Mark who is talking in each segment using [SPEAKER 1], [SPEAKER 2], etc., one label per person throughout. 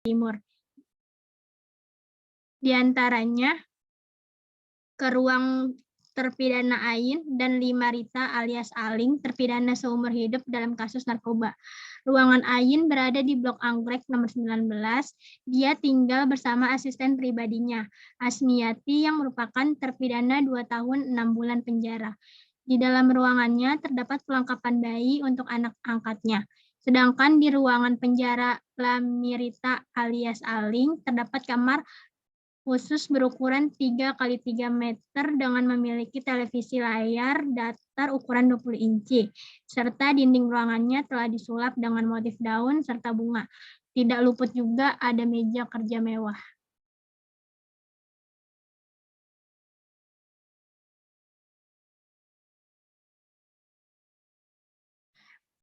[SPEAKER 1] Timur. Di antaranya ke ruang terpidana Ain dan Lima Rita alias Aling, terpidana seumur hidup dalam kasus narkoba. Ruangan Ain berada di Blok Anggrek nomor 19. Dia tinggal bersama asisten pribadinya, Asmiati, yang merupakan terpidana 2 tahun 6 bulan penjara. Di dalam ruangannya terdapat perlengkapan bayi untuk anak angkatnya. Sedangkan di ruangan penjara Lamirita alias Aling terdapat kamar khusus berukuran 3x3 meter dengan memiliki televisi layar datar ukuran 20 inci, serta dinding ruangannya telah disulap dengan motif daun serta bunga. Tidak luput juga ada meja kerja mewah.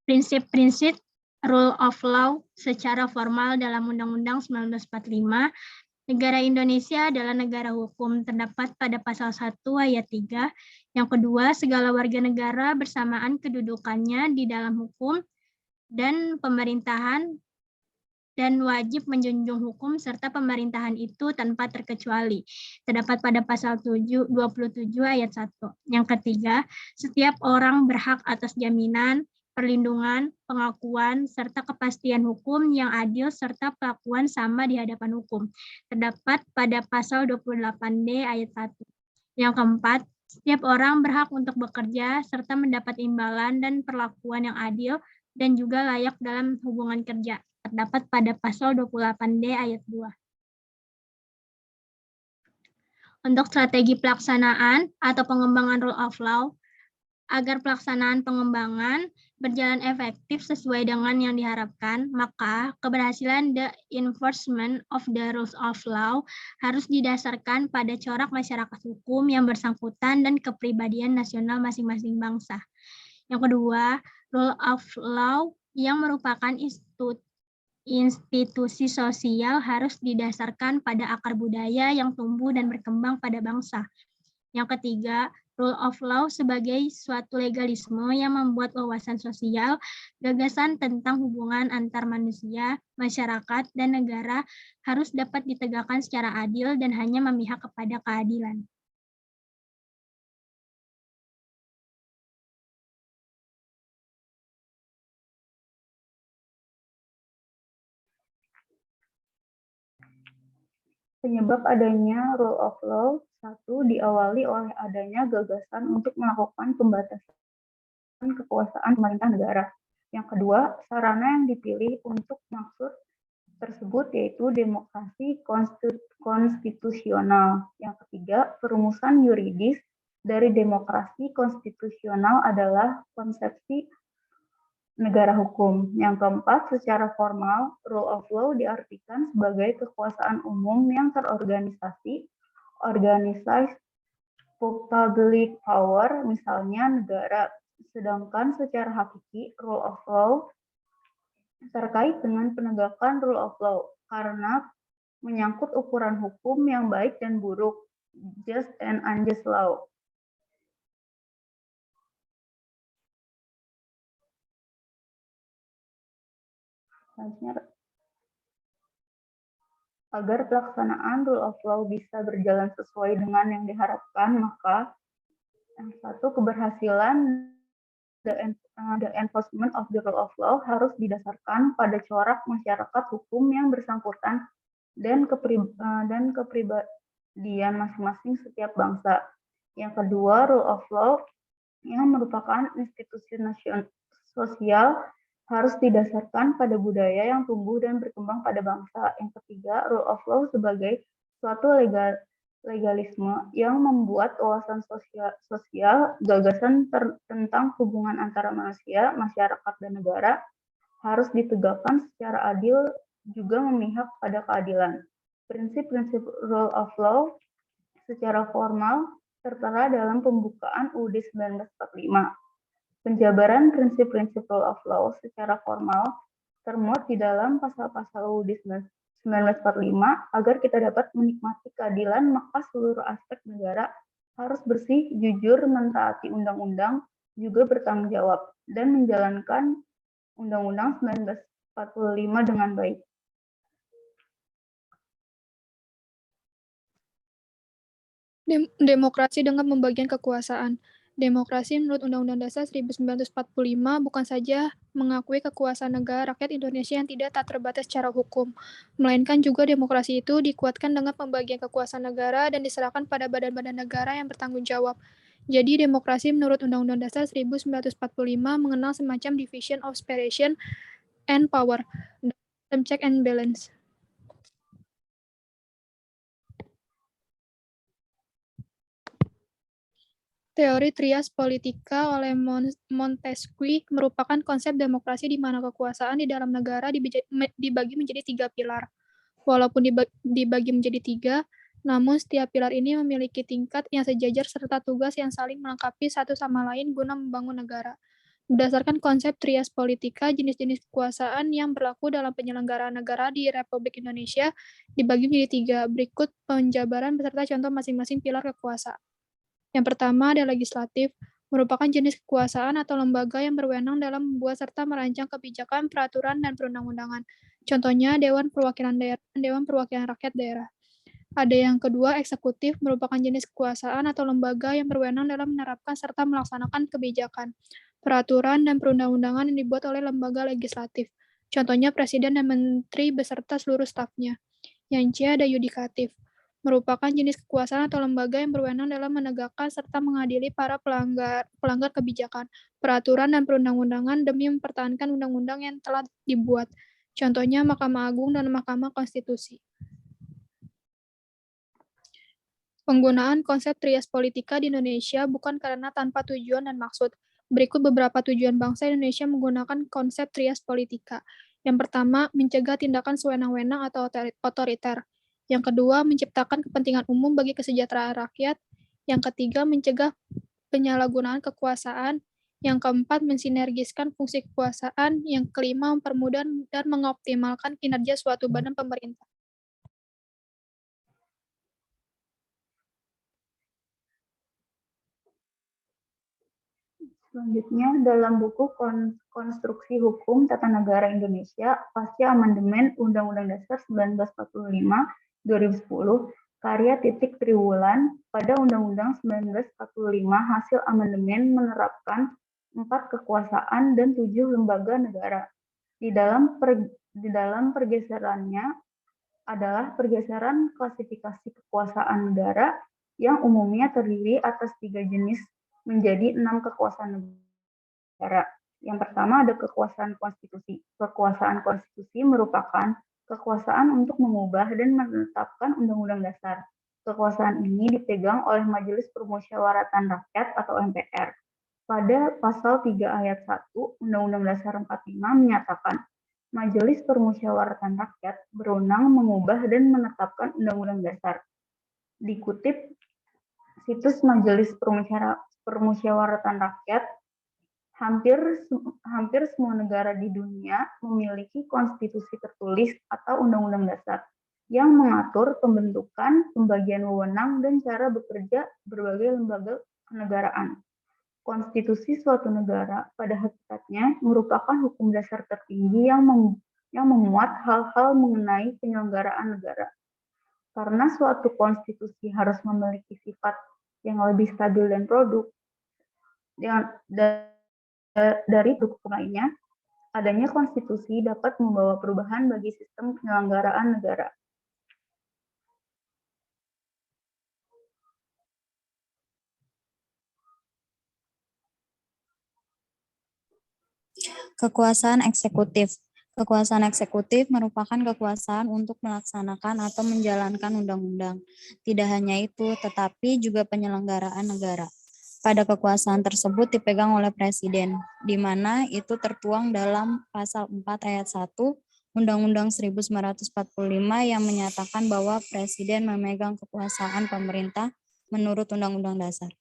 [SPEAKER 1] Prinsip-prinsip rule of law secara formal dalam Undang-Undang 1945, negara Indonesia adalah negara hukum, terdapat pada pasal 1 ayat 3. Yang kedua, segala warga negara bersamaan kedudukannya di dalam hukum dan pemerintahan dan wajib menjunjung hukum serta pemerintahan itu tanpa terkecuali. Terdapat pada pasal 27 ayat 1. Yang ketiga, setiap orang berhak atas jaminan, perlindungan, pengakuan, serta kepastian hukum yang adil serta perlakuan sama di hadapan hukum. Terdapat pada pasal 28D ayat 1. Yang keempat, setiap orang berhak untuk bekerja serta mendapat imbalan dan perlakuan yang adil dan juga layak dalam hubungan kerja. Terdapat pada pasal 28D ayat 2. Untuk strategi pelaksanaan atau pengembangan rule of law, agar pelaksanaan pengembangan berjalan efektif sesuai dengan yang diharapkan, maka keberhasilan the enforcement of the rules of law harus didasarkan pada corak masyarakat hukum yang bersangkutan dan kepribadian nasional masing-masing bangsa. Yang kedua, rule of law yang merupakan institusi sosial harus didasarkan pada akar budaya yang tumbuh dan berkembang pada bangsa. Yang ketiga, rule of law sebagai suatu legalisme yang membuat wawasan sosial, gagasan tentang hubungan antar manusia, masyarakat, dan negara harus dapat ditegakkan secara adil dan hanya memihak kepada keadilan.
[SPEAKER 2] Penyebab adanya rule of law, 1, diawali oleh adanya gagasan untuk melakukan pembatasan kekuasaan pemerintah negara. Yang kedua, sarana yang dipilih untuk maksud tersebut yaitu demokrasi konstitusional. Yang ketiga, perumusan yuridis dari demokrasi konstitusional adalah konsepsi negara hukum. Yang keempat, secara formal, rule of law diartikan sebagai kekuasaan umum yang terorganisasi, organized public power, misalnya negara. Sedangkan secara hakiki, rule of law terkait dengan penegakan rule of law karena menyangkut ukuran hukum yang baik dan buruk, just and unjust law. Agar pelaksanaan rule of law bisa berjalan sesuai dengan yang diharapkan, maka yang satu, keberhasilan the enforcement of the rule of law harus didasarkan pada corak masyarakat hukum yang bersangkutan dan kepribadian masing-masing setiap bangsa. Yang kedua, rule of law yang merupakan institusi sosial harus didasarkan pada budaya yang tumbuh dan berkembang pada bangsa. Yang ketiga, rule of law sebagai suatu legalisme yang membuat wawasan sosial gagasan tentang hubungan antara manusia, masyarakat, dan negara harus ditegakkan secara adil, juga memihak pada keadilan. Prinsip-prinsip rule of law secara formal tertera dalam pembukaan UUD 1945. Penjabaran prinsip-prinsip rule of law secara formal termuat di dalam pasal-pasal UUD 1945. Agar kita dapat menikmati keadilan, maka seluruh aspek negara harus bersih, jujur, mentaati undang-undang, juga bertanggung jawab, dan menjalankan Undang-Undang 1945 dengan baik.
[SPEAKER 3] Demokrasi dengan pembagian kekuasaan. Demokrasi menurut Undang-Undang Dasar 1945 bukan saja mengakui kekuasaan negara rakyat Indonesia yang tidak tak terbatas secara hukum, melainkan juga demokrasi itu dikuatkan dengan pembagian kekuasaan negara dan diserahkan pada badan-badan negara yang bertanggung jawab. Jadi demokrasi menurut Undang-Undang Dasar 1945 mengenal semacam division of separation and power, sistem check and balance. Teori trias politika oleh Montesquieu merupakan konsep demokrasi di mana kekuasaan di dalam negara dibagi menjadi 3 pilar. Walaupun dibagi menjadi 3, namun setiap pilar ini memiliki tingkat yang sejajar serta tugas yang saling melengkapi satu sama lain guna membangun negara. Berdasarkan konsep trias politika, jenis-jenis kekuasaan yang berlaku dalam penyelenggaraan negara di Republik Indonesia dibagi menjadi 3. Berikut penjabaran beserta contoh masing-masing pilar kekuasaan. Yang pertama ada legislatif, merupakan jenis kekuasaan atau lembaga yang berwenang dalam membuat serta merancang kebijakan, peraturan, dan perundang-undangan. Contohnya Dewan Perwakilan Daerah dan Dewan Perwakilan Rakyat Daerah. Ada yang kedua, eksekutif, merupakan jenis kekuasaan atau lembaga yang berwenang dalam menerapkan serta melaksanakan kebijakan, peraturan, dan perundang-undangan yang dibuat oleh lembaga legislatif. Contohnya Presiden dan Menteri beserta seluruh stafnya. Yang C ada yudikatif, merupakan jenis kekuasaan atau lembaga yang berwenang dalam menegakkan serta mengadili para pelanggar kebijakan, peraturan, dan perundang-undangan demi mempertahankan undang-undang yang telah dibuat. Contohnya Mahkamah Agung dan Mahkamah Konstitusi. Penggunaan konsep trias politika di Indonesia bukan karena tanpa tujuan dan maksud. Berikut beberapa tujuan bangsa Indonesia menggunakan konsep trias politika. Yang pertama, mencegah tindakan sewenang-wenang atau otoriter. Yang kedua, menciptakan kepentingan umum bagi kesejahteraan rakyat. Yang ketiga, mencegah penyalahgunaan kekuasaan. Yang keempat, mensinergiskan fungsi kekuasaan. Yang kelima, mempermudah dan mengoptimalkan kinerja suatu badan pemerintah.
[SPEAKER 2] Selanjutnya, dalam buku Konstruksi Hukum Tata Negara Indonesia pasca amandemen Undang-Undang Dasar 1945 2010, karya Titik Triwulan, pada Undang-Undang 1945 hasil amandemen menerapkan 4 kekuasaan dan 7 lembaga negara. Di dalam pergeserannya adalah pergeseran klasifikasi kekuasaan negara yang umumnya terdiri atas 3 jenis menjadi 6 kekuasaan negara. Yang pertama ada kekuasaan konstitusi. Kekuasaan konstitusi merupakan kekuasaan untuk mengubah dan menetapkan undang-undang dasar. Kekuasaan ini dipegang oleh Majelis Permusyawaratan Rakyat atau MPR. Pada pasal 3 ayat 1 Undang-Undang Dasar 45 menyatakan, Majelis Permusyawaratan Rakyat berwenang mengubah dan menetapkan undang-undang dasar. Dikutip situs Majelis Permusyawaratan Rakyat, hampir semua negara di dunia memiliki konstitusi tertulis atau undang-undang dasar yang mengatur pembentukan, pembagian wewenang, dan cara bekerja berbagai lembaga kenegaraan. Konstitusi suatu negara pada hakikatnya merupakan hukum dasar tertinggi yang memuat hal-hal mengenai penyelenggaraan negara. Karena suatu konstitusi harus memiliki sifat yang lebih stabil dan produk dari hukum lainnya, adanya konstitusi dapat membawa perubahan bagi sistem penyelenggaraan negara.
[SPEAKER 4] Kekuasaan eksekutif. Kekuasaan eksekutif merupakan kekuasaan untuk melaksanakan atau menjalankan undang-undang. Tidak hanya itu, tetapi juga penyelenggaraan negara. Pada kekuasaan tersebut dipegang oleh Presiden, di mana itu tertuang dalam Pasal 4 Ayat 1 Undang-Undang 1945 yang menyatakan bahwa Presiden memegang kekuasaan pemerintah menurut Undang-Undang Dasar.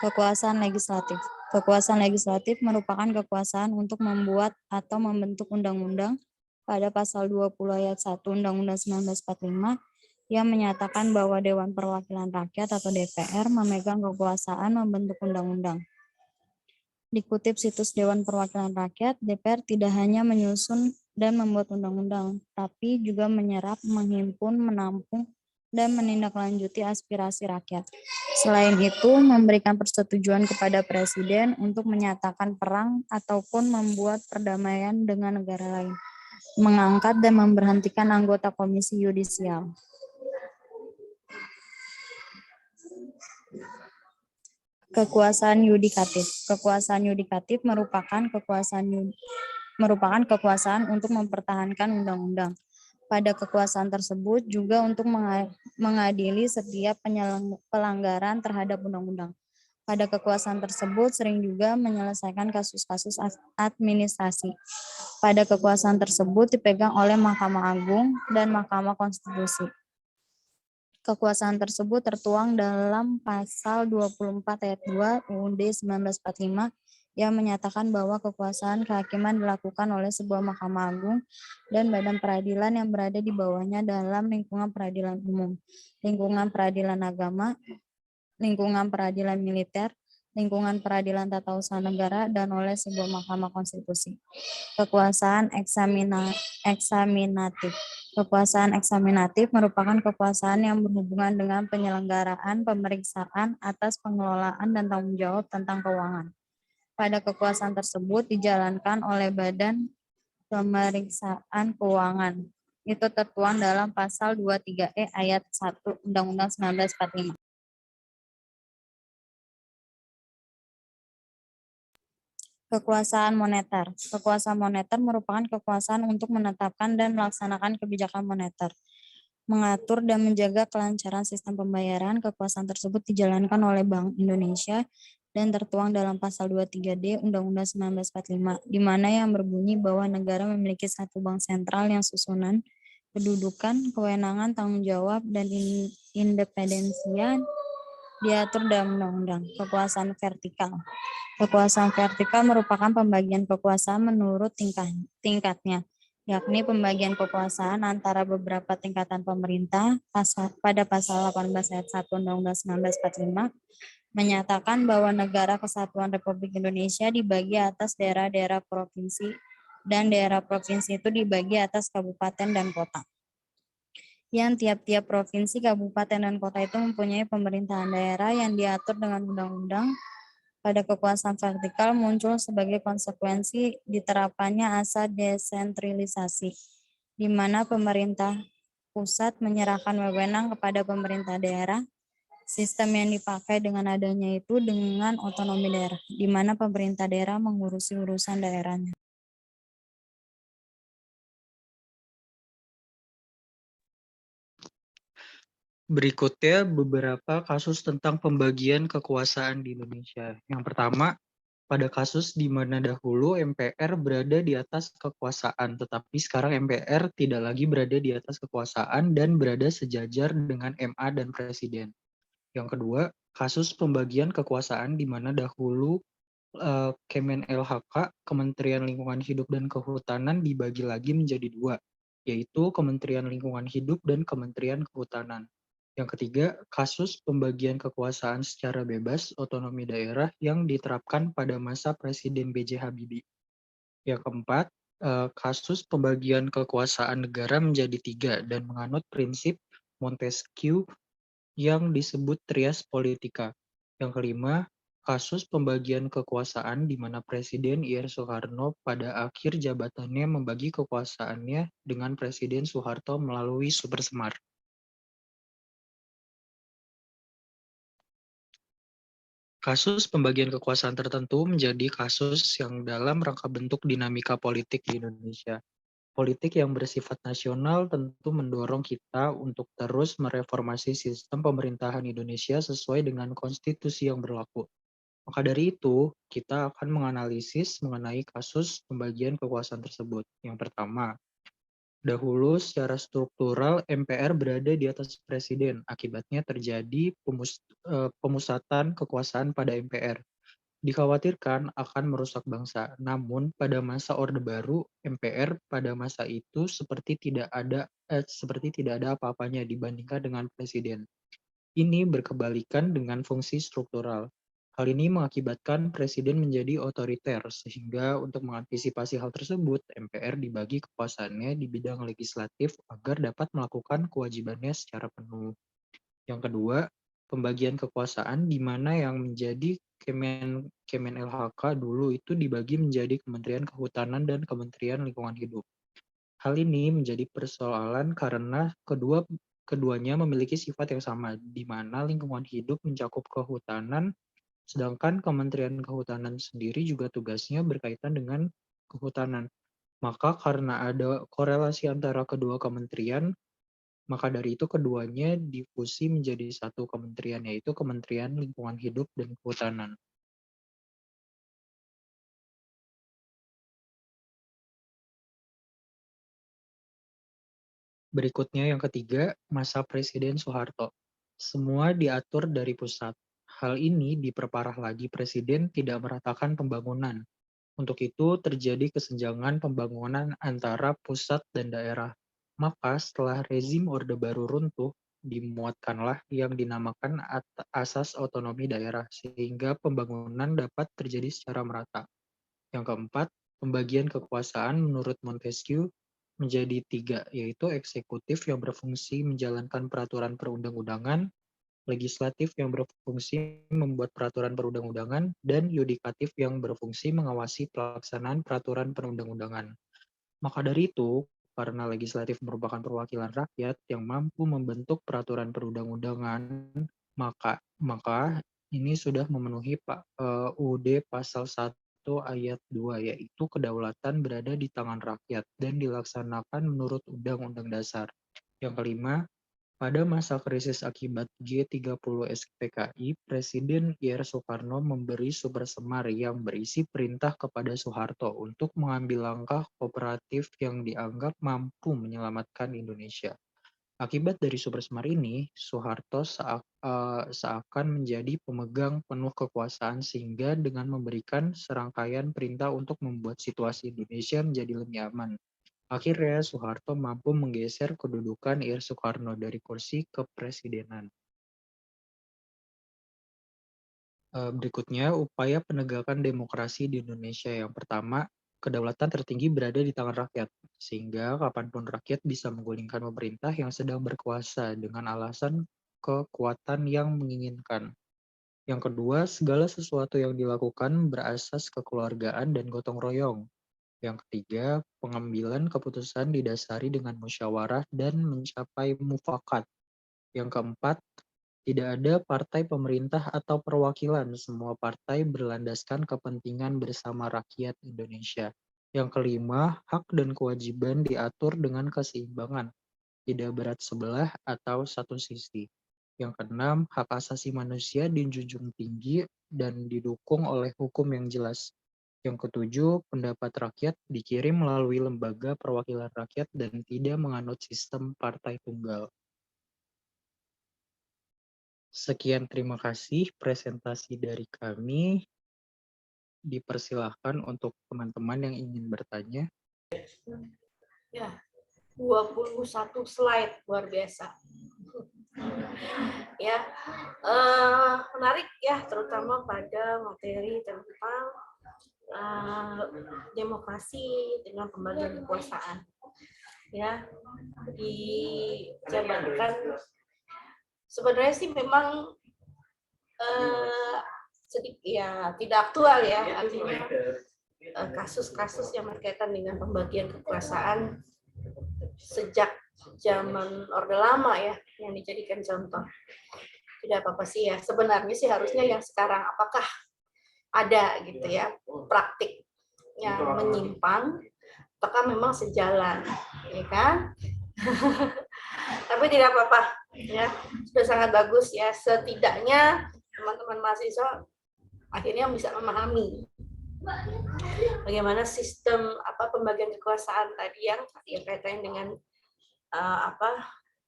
[SPEAKER 4] Kekuasaan legislatif. Kekuasaan legislatif merupakan kekuasaan untuk membuat atau membentuk undang-undang pada Pasal 20 Ayat 1 Undang-Undang 1945 yang menyatakan bahwa Dewan Perwakilan Rakyat atau DPR memegang kekuasaan membentuk undang-undang. Dikutip situs Dewan Perwakilan Rakyat, DPR tidak hanya menyusun dan membuat undang-undang, tapi juga menyerap, menghimpun, menampung, dan menindaklanjuti aspirasi rakyat. Selain itu, memberikan persetujuan kepada Presiden untuk menyatakan perang ataupun membuat perdamaian dengan negara lain, mengangkat dan memberhentikan anggota Komisi Yudisial. Kekuasaan yudikatif. Kekuasaan yudikatif merupakan kekuasaan untuk mempertahankan undang-undang. Pada kekuasaan tersebut juga untuk mengadili setiap pelanggaran terhadap undang-undang. Pada kekuasaan tersebut sering juga menyelesaikan kasus-kasus administrasi. Pada kekuasaan tersebut dipegang oleh Mahkamah Agung dan Mahkamah Konstitusi. Kekuasaan tersebut tertuang dalam pasal 24 ayat 2 UUD 1945 yang menyatakan bahwa kekuasaan kehakiman dilakukan oleh sebuah Mahkamah Agung dan badan peradilan yang berada di bawahnya dalam lingkungan peradilan umum, lingkungan peradilan agama, lingkungan peradilan militer, lingkungan peradilan tata usaha negara, dan oleh sebuah Mahkamah Konstitusi. Kekuasaan eksaminatif. Kekuasaan eksaminatif merupakan kekuasaan yang berhubungan dengan penyelenggaraan pemeriksaan atas pengelolaan dan tanggung jawab tentang keuangan. Pada kekuasaan tersebut dijalankan oleh Badan Pemeriksaan Keuangan. Itu tertuang dalam pasal 23E ayat 1 Undang-Undang 1945. Kekuasaan moneter. Kekuasaan moneter merupakan kekuasaan untuk menetapkan dan melaksanakan kebijakan moneter, mengatur dan menjaga kelancaran sistem pembayaran. Kekuasaan tersebut dijalankan oleh Bank Indonesia dan tertuang dalam pasal 23D Undang-Undang 1945, di mana yang berbunyi bahwa negara memiliki satu bank sentral yang susunan, kedudukan, kewenangan, tanggung jawab, dan independensinya diatur dalam undang-undang. Kekuasaan vertikal. Kekuasaan vertikal merupakan pembagian kekuasaan menurut tingkatnya, yakni pembagian kekuasaan antara beberapa tingkatan pemerintah. Pada pasal 18 ayat 1 Undang-Undang 1945 menyatakan bahwa negara kesatuan Republik Indonesia dibagi atas daerah-daerah provinsi dan daerah provinsi itu dibagi atas kabupaten dan kota. Yang tiap-tiap provinsi, kabupaten, dan kota itu mempunyai pemerintahan daerah yang diatur dengan undang-undang. Pada kekuasaan vertikal muncul sebagai konsekuensi diterapkannya asas desentralisasi, di mana pemerintah pusat menyerahkan wewenang kepada pemerintah daerah. Sistem yang dipakai dengan adanya itu dengan otonomi daerah, di mana pemerintah daerah mengurusi urusan daerahnya.
[SPEAKER 5] Berikutnya beberapa kasus tentang pembagian kekuasaan di Indonesia. Yang pertama, pada kasus di mana dahulu MPR berada di atas kekuasaan, tetapi sekarang MPR tidak lagi berada di atas kekuasaan dan berada sejajar dengan MA dan Presiden. Yang kedua, kasus pembagian kekuasaan di mana dahulu Kemen LHK, Kementerian Lingkungan Hidup dan Kehutanan dibagi lagi menjadi dua, yaitu Kementerian Lingkungan Hidup dan Kementerian Kehutanan. Yang ketiga, kasus pembagian kekuasaan secara bebas otonomi daerah yang diterapkan pada masa Presiden B.J. Habibie. Yang keempat, kasus pembagian kekuasaan negara menjadi tiga dan menganut prinsip Montesquieu yang disebut trias politika. Yang kelima, kasus pembagian kekuasaan di mana Presiden Ir Soekarno pada akhir jabatannya membagi kekuasaannya dengan Presiden Soeharto melalui Supersemar. Kasus pembagian kekuasaan tertentu menjadi kasus yang dalam rangka bentuk dinamika politik di Indonesia. Politik yang bersifat nasional tentu mendorong kita untuk terus mereformasi sistem pemerintahan Indonesia sesuai dengan konstitusi yang berlaku. Maka dari itu, kita akan menganalisis mengenai kasus pembagian kekuasaan tersebut. Yang pertama, dahulu secara struktural MPR berada di atas Presiden. Akibatnya terjadi pemusatan kekuasaan pada MPR. Dikhawatirkan akan merusak bangsa. Namun pada masa Orde Baru, MPR pada masa itu seperti tidak ada apa-apanya dibandingkan dengan Presiden. Ini berkebalikan dengan fungsi struktural. Hal ini mengakibatkan presiden menjadi otoriter, sehingga untuk mengantisipasi hal tersebut, MPR dibagi kekuasaannya di bidang legislatif agar dapat melakukan kewajibannya secara penuh. Yang kedua, pembagian kekuasaan di mana yang menjadi Kemen LHK dulu itu dibagi menjadi Kementerian Kehutanan dan Kementerian Lingkungan Hidup. Hal ini menjadi persoalan karena keduanya memiliki sifat yang sama, di mana lingkungan hidup mencakup kehutanan, sedangkan Kementerian Kehutanan sendiri juga tugasnya berkaitan dengan kehutanan. Maka karena ada korelasi antara kedua kementerian, maka dari itu keduanya difusi menjadi satu kementerian, yaitu Kementerian Lingkungan Hidup dan Kehutanan. Berikutnya yang ketiga, masa Presiden Soeharto. Semua diatur dari pusat. Hal ini diperparah lagi Presiden tidak meratakan pembangunan. Untuk itu terjadi kesenjangan pembangunan antara pusat dan daerah. Maka setelah rezim Orde Baru runtuh, dimuatkanlah yang dinamakan asas otonomi daerah, sehingga pembangunan dapat terjadi secara merata. Yang keempat, pembagian kekuasaan menurut Montesquieu menjadi 3, yaitu eksekutif yang berfungsi menjalankan peraturan perundang-undangan, legislatif yang berfungsi membuat peraturan perundang-undangan, dan yudikatif yang berfungsi mengawasi pelaksanaan peraturan perundang-undangan. Maka dari itu, karena legislatif merupakan perwakilan rakyat yang mampu membentuk peraturan perundang-undangan, maka ini sudah memenuhi UUD pasal 1 ayat 2, yaitu kedaulatan berada di tangan rakyat dan dilaksanakan menurut Undang-Undang Dasar. Yang kelima, pada masa krisis akibat G30 SPKI, Presiden Ir Soekarno memberi Supersemar yang berisi perintah kepada Soeharto untuk mengambil langkah kooperatif yang dianggap mampu menyelamatkan Indonesia. Akibat dari Supersemar ini, Soeharto seakan menjadi pemegang penuh kekuasaan sehingga dengan memberikan serangkaian perintah untuk membuat situasi Indonesia menjadi lebih aman. Akhirnya, Soeharto mampu menggeser kedudukan Ir Soekarno dari kursi kepresidenan. Berikutnya, upaya penegakan demokrasi di Indonesia. Yang pertama, kedaulatan tertinggi berada di tangan rakyat, sehingga kapanpun rakyat bisa menggulingkan pemerintah yang sedang berkuasa dengan alasan kekuatan yang menginginkan. Yang kedua, segala sesuatu yang dilakukan berasas kekeluargaan dan gotong royong. Yang ketiga, pengambilan keputusan didasari dengan musyawarah dan mencapai mufakat. Yang keempat, tidak ada partai pemerintah atau perwakilan. Semua partai berlandaskan kepentingan bersama rakyat Indonesia. Yang kelima, hak dan kewajiban diatur dengan keseimbangan, tidak berat sebelah atau satu sisi. Yang keenam, hak asasi manusia dijunjung tinggi dan didukung oleh hukum yang jelas. Yang ketujuh, pendapat rakyat dikirim melalui lembaga perwakilan rakyat dan tidak menganut sistem partai tunggal. Sekian, terima kasih presentasi dari kami. Dipersilahkan untuk teman-teman yang ingin bertanya.
[SPEAKER 6] Ya, 21 slide, luar biasa. Ya, menarik ya, terutama pada materi tentang demokrasi dengan pembagian kekuasaan. Ya, dijabarkan sebenarnya sih memang sedikit ya tidak aktual ya, artinya kasus-kasus yang berkaitan dengan pembagian kekuasaan sejak zaman Orde Lama ya yang dijadikan contoh. Tidak apa-apa sih ya, sebenarnya sih harusnya yang sekarang apakah ada gitu ya praktik yang menyimpang, apakah memang sejalan, ya kan? Tapi tidak apa-apa ya, sudah sangat bagus ya, setidaknya teman-teman mahasiswa akhirnya bisa memahami bagaimana sistem pembagian kekuasaan tadi yang kaitannya dengan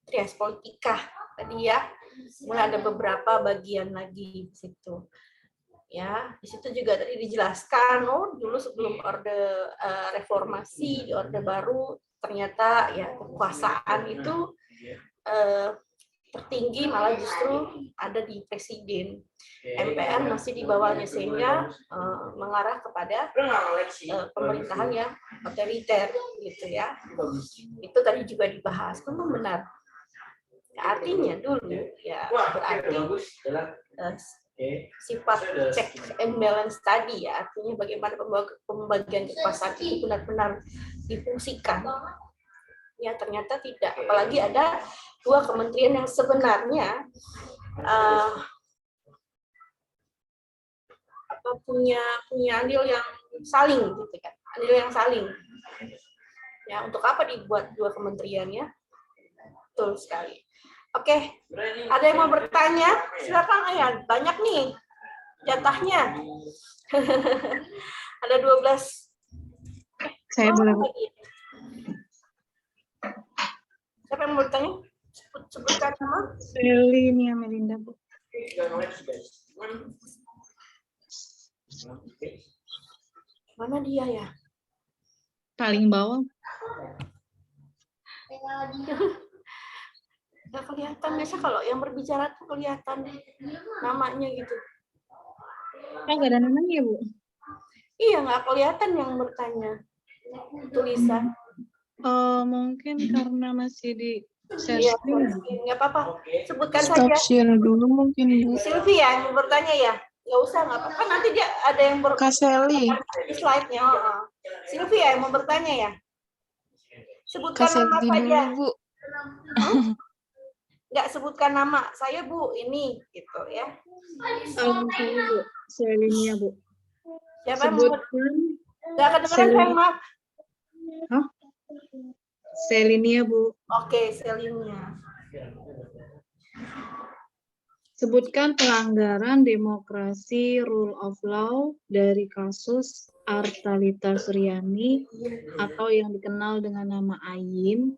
[SPEAKER 6] trias politika tadi ya. Mulai ada beberapa bagian lagi di situ. Ya, di situ juga tadi dijelaskan, dulu sebelum Orde Reformasi, di Orde Baru ternyata ya kekuasaan itu tertinggi malah justru ada di presiden. MPR masih di bawahnya, sehingga mengarah kepada pemerintahan yang otoriter gitu ya. Itu tadi juga dibahas, memang benar. Artinya dulu ya berarti sifat check and balance tadi ya, artinya bagaimana pembagian kekuasaan itu benar-benar difungsikan. Ya ternyata tidak, apalagi ada dua kementerian yang sebenarnya punya andil yang saling gitu kan, andil yang saling. Ya untuk apa dibuat dua kementerian ya? Betul sekali. Oke, ada yang mau bertanya? Silakan Ayah, banyak nih jatahnya. Ada 12.
[SPEAKER 7] Saya boleh.
[SPEAKER 6] Siapa yang mau bertanya? Sebutkan nama.
[SPEAKER 7] Selinia Melinda, Bu.
[SPEAKER 6] Mana dia ya?
[SPEAKER 7] Paling bawah.
[SPEAKER 6] Nggak kelihatan, biasa kalau yang berbicara tuh kelihatan namanya gitu.
[SPEAKER 7] Nggak ada namanya, Bu?
[SPEAKER 6] Iya, nggak kelihatan yang bertanya. Tulisan.
[SPEAKER 7] Mungkin karena masih di
[SPEAKER 6] Iya,
[SPEAKER 7] share.
[SPEAKER 6] nggak apa-apa. Sebutkan
[SPEAKER 7] Stop
[SPEAKER 6] saja.
[SPEAKER 7] share dulu mungkin, Bu.
[SPEAKER 6] Sylvia yang bertanya ya? Nggak usah, nggak apa-apa. Nanti dia ada yang
[SPEAKER 7] Kak Seli.
[SPEAKER 6] di slide-nya. Sylvia yang mau bertanya ya? Sebutkan
[SPEAKER 7] Kak
[SPEAKER 6] nama
[SPEAKER 7] Seli
[SPEAKER 6] saja.
[SPEAKER 7] dulu, Bu.
[SPEAKER 6] Nggak sebutkan nama. Saya, Bu, ini. Gitu ya.
[SPEAKER 7] Saya, Bu. Selinia, Bu.
[SPEAKER 6] Siapa yang mau?
[SPEAKER 7] Sebutkan.
[SPEAKER 6] Nggak kedengeran, sayang, maaf.
[SPEAKER 7] Hah? Selinia, Bu.
[SPEAKER 6] Oke, Selinia.
[SPEAKER 7] Sebutkan pelanggaran demokrasi rule of law dari kasus Artalita Suryani atau yang dikenal dengan nama Ayin,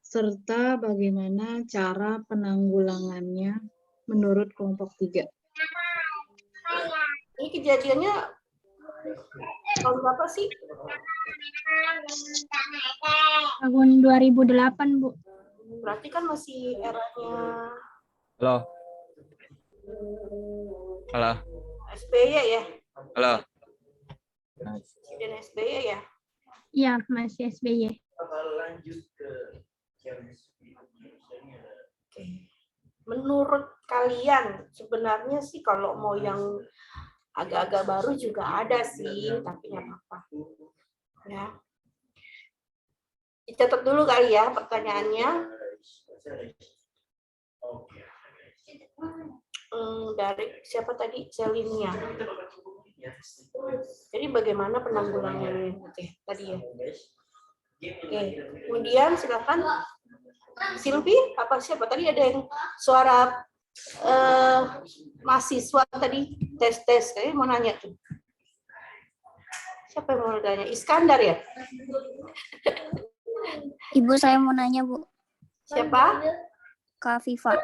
[SPEAKER 7] serta bagaimana cara penanggulangannya menurut kelompok 3.
[SPEAKER 6] Ini kejadiannya tahun berapa sih?
[SPEAKER 1] Tahun 2008, Bu.
[SPEAKER 6] Berarti kan masih eranya
[SPEAKER 8] Halo. Halo.
[SPEAKER 6] SBY ya?
[SPEAKER 8] Halo.
[SPEAKER 6] Presiden SBY ya?
[SPEAKER 1] Iya, masih SBY.
[SPEAKER 6] Oke. Menurut kalian sebenarnya sih kalau mau yang agak-agak baru juga ada sih, tapi nggak apa-apa. Ya. Dicatat dulu kali ya pertanyaannya. Dari siapa tadi? Selinia. Jadi bagaimana penanggulangannya? Oke, tadi ya. Oke, kemudian silakan Sylvie, apa siapa tadi ada yang suara mahasiswa tadi tes mau nanya tuh. Siapa yang mau nanya? Iskandar ya?
[SPEAKER 9] Ibu, saya mau nanya, Bu.
[SPEAKER 6] Siapa?
[SPEAKER 9] Kak Viva.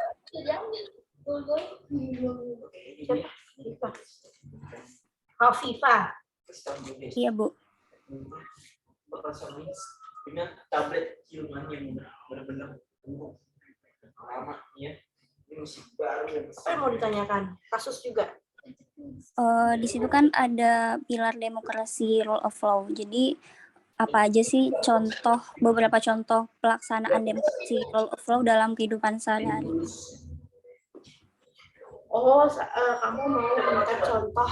[SPEAKER 6] Siapa? Oh, Viva.
[SPEAKER 9] Iya, Bu.
[SPEAKER 10] Dengan tablet ciuman yang benar-benar lama ya, ini musik baru yang
[SPEAKER 6] apa yang mau ditanyakan? Kasus juga.
[SPEAKER 9] Di situ kan ada pilar demokrasi rule of law. Jadi apa aja sih beberapa contoh pelaksanaan demokrasi rule of law dalam kehidupan sehari-hari?
[SPEAKER 6] Oh, kamu mau minta contoh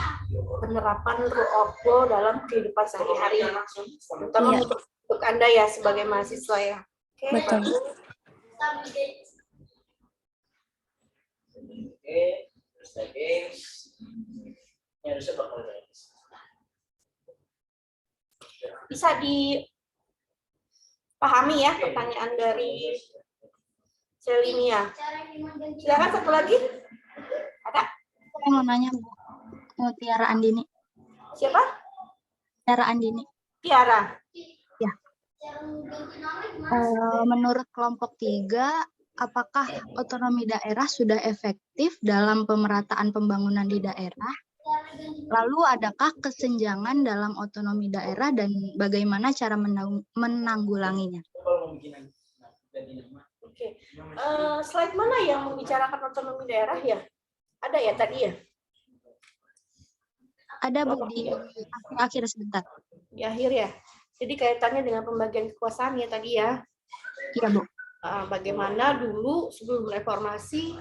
[SPEAKER 6] penerapan rule of law dalam kehidupan sehari-hari, terutama
[SPEAKER 9] Iya.
[SPEAKER 6] untuk Anda ya sebagai mahasiswa ya. Oke.
[SPEAKER 9] Betul.
[SPEAKER 6] Bisa dipahami ya pertanyaan dari Selinia. Silakan satu lagi. Ada?
[SPEAKER 4] Saya mau nanya, Bu. Tiara Andini.
[SPEAKER 6] Siapa?
[SPEAKER 4] Tiara Andini.
[SPEAKER 6] Tiara.
[SPEAKER 4] Ya. Menurut kelompok 3, apakah otonomi daerah sudah efektif dalam pemerataan pembangunan di daerah? Lalu adakah kesenjangan dalam otonomi daerah dan bagaimana cara menanggulanginya?
[SPEAKER 6] Oke. Slide mana yang membicarakan otonomi daerah ya? Ada ya tadi ya?
[SPEAKER 4] Ada Bu di akhir sebentar.
[SPEAKER 6] Di akhir ya. Jadi kaitannya dengan pembagian kekuasaan ya tadi ya.
[SPEAKER 4] Iya Bu.
[SPEAKER 6] Bagaimana dulu sebelum reformasi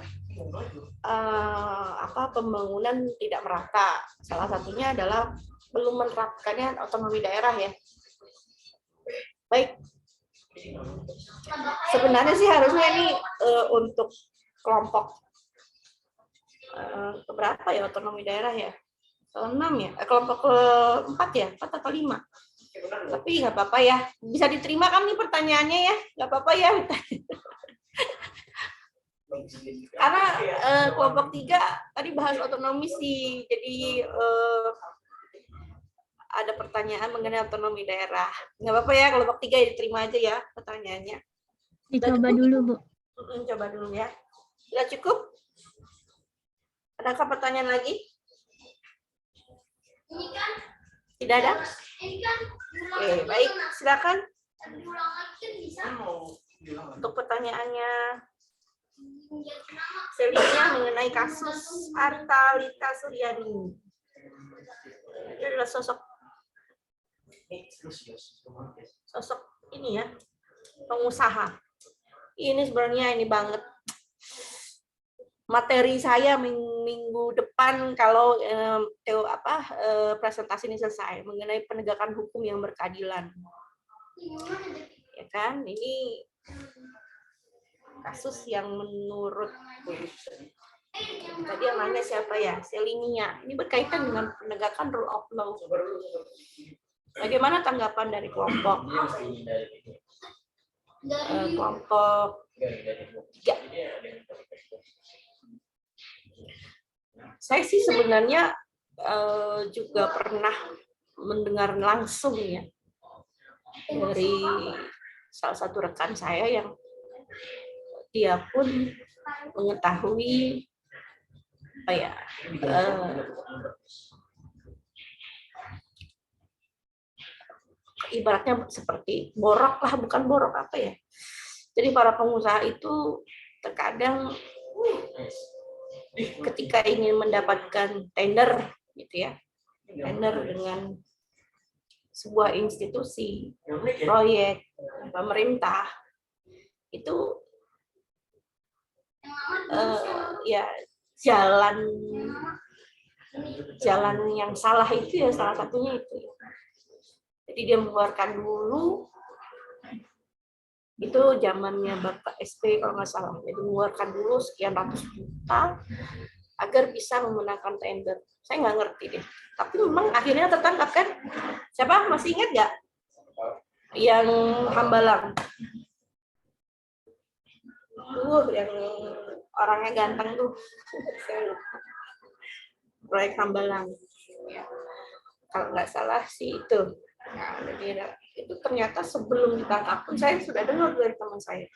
[SPEAKER 6] pembangunan tidak merata. Salah satunya adalah belum menerapkannya otonomi daerah ya. Baik. Sebenarnya sih harusnya ini untuk kelompok berapa ya otonomi daerah ya? 6 ya, kelompok ke-4 ya, 4 atau 5. Tapi nggak apa-apa ya, bisa diterima kan nih pertanyaannya ya, nggak apa-apa ya. Karena kelompok 3 tadi bahas otonomi sih, jadi ada pertanyaan mengenai otonomi daerah. Nggak apa-apa ya, kelompok 3 diterima aja ya pertanyaannya.
[SPEAKER 1] Dicoba dulu, Bu.
[SPEAKER 6] Coba dulu ya. Sudah cukup? Adakah pertanyaan lagi? Tidak ada? Oke, baik. Silakan. Untuk pertanyaannya, selanjutnya mengenai kasus Artalita Suryani. Ini adalah sosok ini ya, pengusaha. Ini sebenarnya ini banget materi saya minggu depan kalau presentasi ini selesai mengenai penegakan hukum yang berkeadilan. Ya kan? Ini kasus yang menurut tadi yang nanya siapa ya? Selimia. Ini berkaitan dengan penegakan rule of law. Bagaimana tanggapan dari kelompok 3? Saya sih sebenarnya juga pernah mendengar langsung ya dari salah satu rekan saya yang dia pun mengetahui ibaratnya seperti borok lah, bukan borok apa ya. Jadi para pengusaha itu terkadang ketika ingin mendapatkan tender gitu ya, tender dengan sebuah institusi, proyek, pemerintah, itu ya jalan yang salah itu ya salah satunya itu. Jadi dia mengeluarkan dulu, itu zamannya Bapak SP kalau nggak salah, jadi mengeluarkan dulu sekian ratus juta agar bisa memenangkan tender. Saya nggak ngerti deh, tapi memang akhirnya tertangkap kan? Siapa masih ingat nggak? Yang Hambalang, yang orangnya ganteng tuh, proyek Hambalang. Kalau nggak salah sih itu. Nah, jadi itu ternyata sebelum ditangkap pun saya sudah dengar dari teman saya.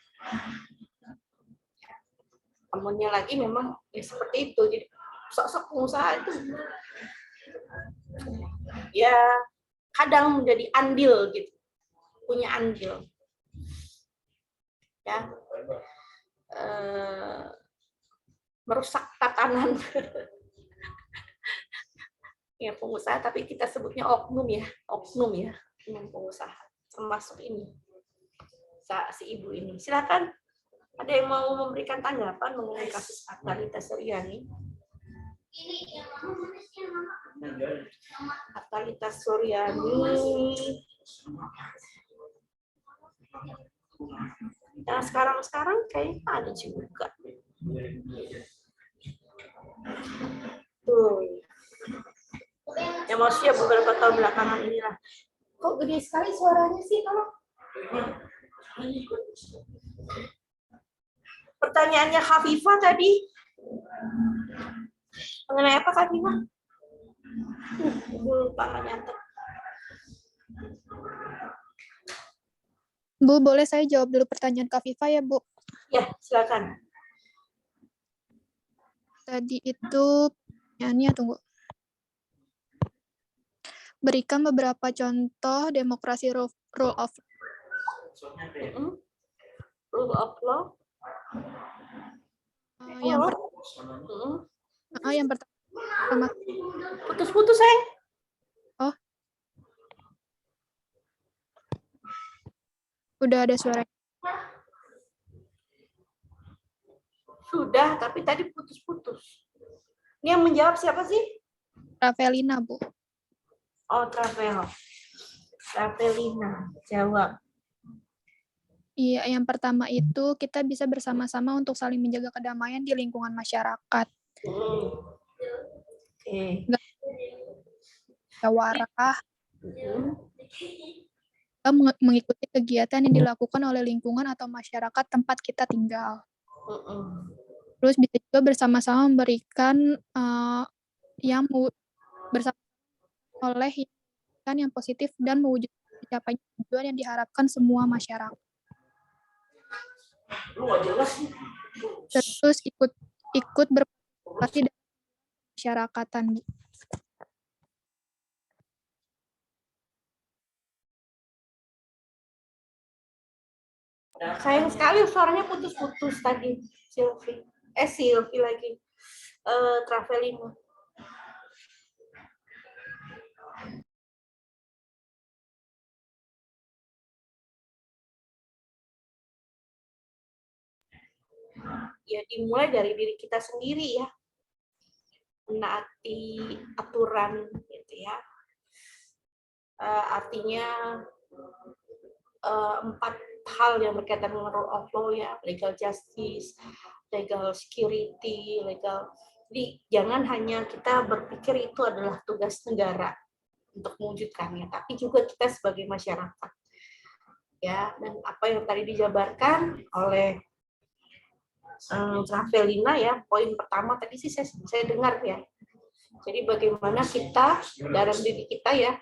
[SPEAKER 6] Temannya lagi memang ya seperti itu. Jadi sosok pengusaha itu ya kadang menjadi andil gitu, punya andil. Ya, merusak tatanan. Ya pengusaha, tapi kita sebutnya oknum ya pengusaha, termasuk ini si ibu ini. Silakan, ada yang mau memberikan tanggapan mengenai kasus Artalita Suryani? Artalita Suryani. Nah sekarang kayaknya ada juga. Tuh. Ya maksudnya beberapa tahun belakangan inilah. Kok gede sekali suaranya sih kalau? Pertanyaannya Khafifah tadi. Mengenai apa Khafifah? Lupa nyatet.
[SPEAKER 3] Bu, boleh saya jawab dulu pertanyaan Khafifah ya, Bu?
[SPEAKER 6] Ya, silakan.
[SPEAKER 3] Tadi itu, tunggu. Berikan beberapa contoh demokrasi rule of
[SPEAKER 6] law.
[SPEAKER 3] Yang pertama.
[SPEAKER 6] Putus-putus, sayang.
[SPEAKER 3] Oh. Udah ada suara.
[SPEAKER 6] Sudah, tapi tadi putus-putus. Ini yang menjawab siapa sih?
[SPEAKER 3] Ravelina, Bu.
[SPEAKER 6] Oh, Ravelina, jawab.
[SPEAKER 3] Iya, yang pertama itu kita bisa bersama-sama untuk saling menjaga kedamaian di lingkungan masyarakat.
[SPEAKER 6] Oke.
[SPEAKER 3] Musyawarah. Mengikuti kegiatan yang dilakukan oleh lingkungan atau masyarakat tempat kita tinggal. Terus bisa juga bersama-sama memberikan yang bersama oleh yang positif dan mewujudkan pencapaian tujuan yang diharapkan semua masyarakat. Terus ikut berpartisipasi dalam masyarakatan.
[SPEAKER 6] Sayang sekali suaranya putus-putus tadi, Silvi lagi, Ravelina. Ya dimulai dari diri kita sendiri ya, menaati aturan gitu ya. Artinya 4 hal yang berkaitan dengan rule of law ya, legal justice, legal security, legal. Jadi jangan hanya kita berpikir itu adalah tugas negara untuk mewujudkannya, tapi juga kita sebagai masyarakat. Ya, dan apa yang tadi dijabarkan oleh Ravelina ya, poin pertama tadi sih saya dengar ya. Jadi bagaimana kita dalam diri kita ya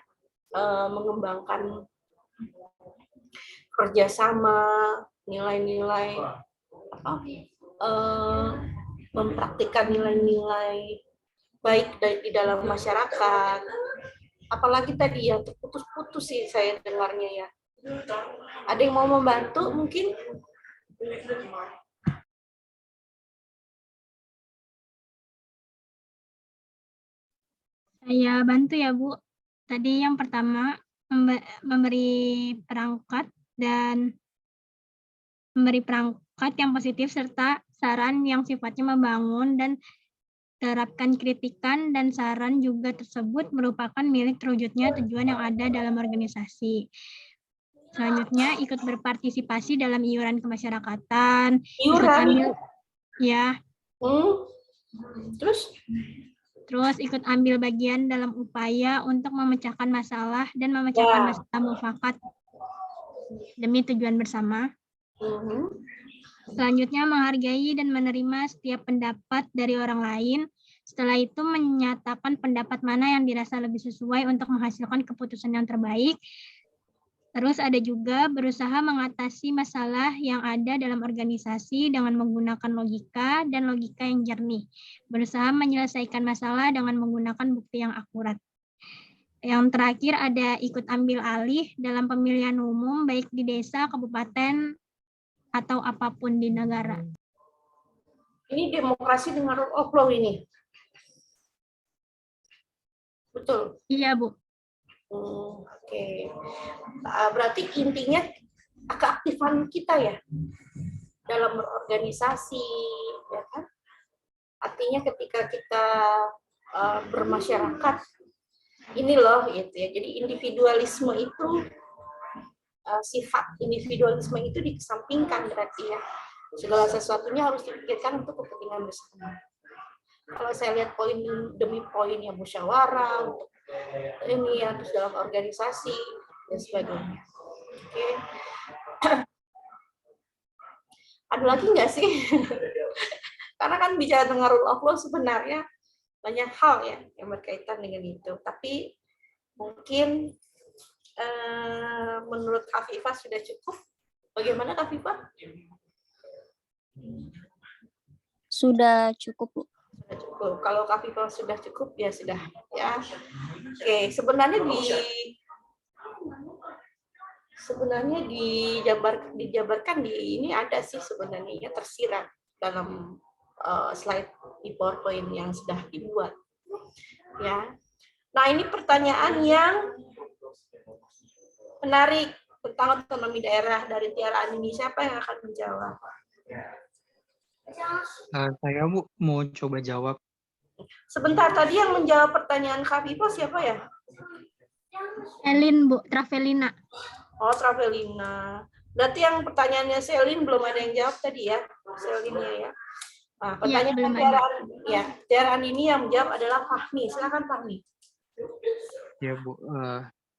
[SPEAKER 6] mengembangkan kerjasama, nilai-nilai, mempraktikkan nilai-nilai baik di dalam masyarakat. Apalagi tadi yang terputus-putus sih saya dengarnya ya. Ada yang mau membantu mungkin?
[SPEAKER 1] Saya bantu ya, Bu. Tadi yang pertama, memberi perangkat yang positif serta saran yang sifatnya membangun, dan terapkan kritikan dan saran juga tersebut merupakan milik terwujudnya tujuan yang ada dalam organisasi. Selanjutnya, ikut berpartisipasi dalam iuran kemasyarakatan. Ikut ambil, ya. Terus ikut ambil bagian dalam upaya untuk memecahkan masalah dan memecahkan masalah mufakat demi tujuan bersama. Selanjutnya, menghargai dan menerima setiap pendapat dari orang lain. Setelah itu, menyatakan pendapat mana yang dirasa lebih sesuai untuk menghasilkan keputusan yang terbaik. Terus ada juga berusaha mengatasi masalah yang ada dalam organisasi dengan menggunakan logika dan logika yang jernih. Berusaha menyelesaikan masalah dengan menggunakan bukti yang akurat. Yang terakhir ada ikut ambil alih dalam pemilihan umum baik di desa, kabupaten, atau apapun di negara.
[SPEAKER 6] Ini demokrasi dengan rule of law ini. Betul?
[SPEAKER 1] Iya, Bu.
[SPEAKER 6] Oke. Berarti intinya keaktifan kita ya dalam berorganisasi, ya kan? Artinya ketika kita bermasyarakat, ini loh gitu ya. Jadi individualisme itu, sifat individualisme itu dikesampingkan berarti ya. Segala sesuatunya harus dipikirkan untuk kepentingan bersama. Kalau saya lihat poin demi poin ya, musyawarah untuk ini ya, terus dalam organisasi dan sebagainya. Oke. Ada lagi nggak sih? Karena kan bicara tentang rule of law sebenarnya banyak hal ya yang berkaitan dengan itu. Tapi mungkin menurut Afifah sudah cukup. Bagaimana Afifah?
[SPEAKER 9] Sudah cukup, Bu.
[SPEAKER 6] Sudah cukup. Kalau Afifah sudah cukup ya sudah ya. Oke, sebenarnya dijabarkan di ini ada sih sebenarnya ya, tersirat dalam slide di PowerPoint yang sudah dibuat. Ya. Nah, ini pertanyaan yang menarik tentang otonomi daerah dari Tiara Andini. Siapa yang akan menjawab?
[SPEAKER 5] Saya mau coba jawab.
[SPEAKER 6] Sebentar, tadi yang menjawab pertanyaan Kak Vivo siapa ya?
[SPEAKER 1] Elin, Bu, Travelina.
[SPEAKER 6] Oh, Travelina. Berarti yang pertanyaannya Selin belum ada yang jawab tadi ya? Selinnya ya. Nah, pertanyaan
[SPEAKER 1] belum
[SPEAKER 6] Tiara Andini yang menjawab adalah Fahmi. Silakan Fahmi.
[SPEAKER 5] Ya Bu,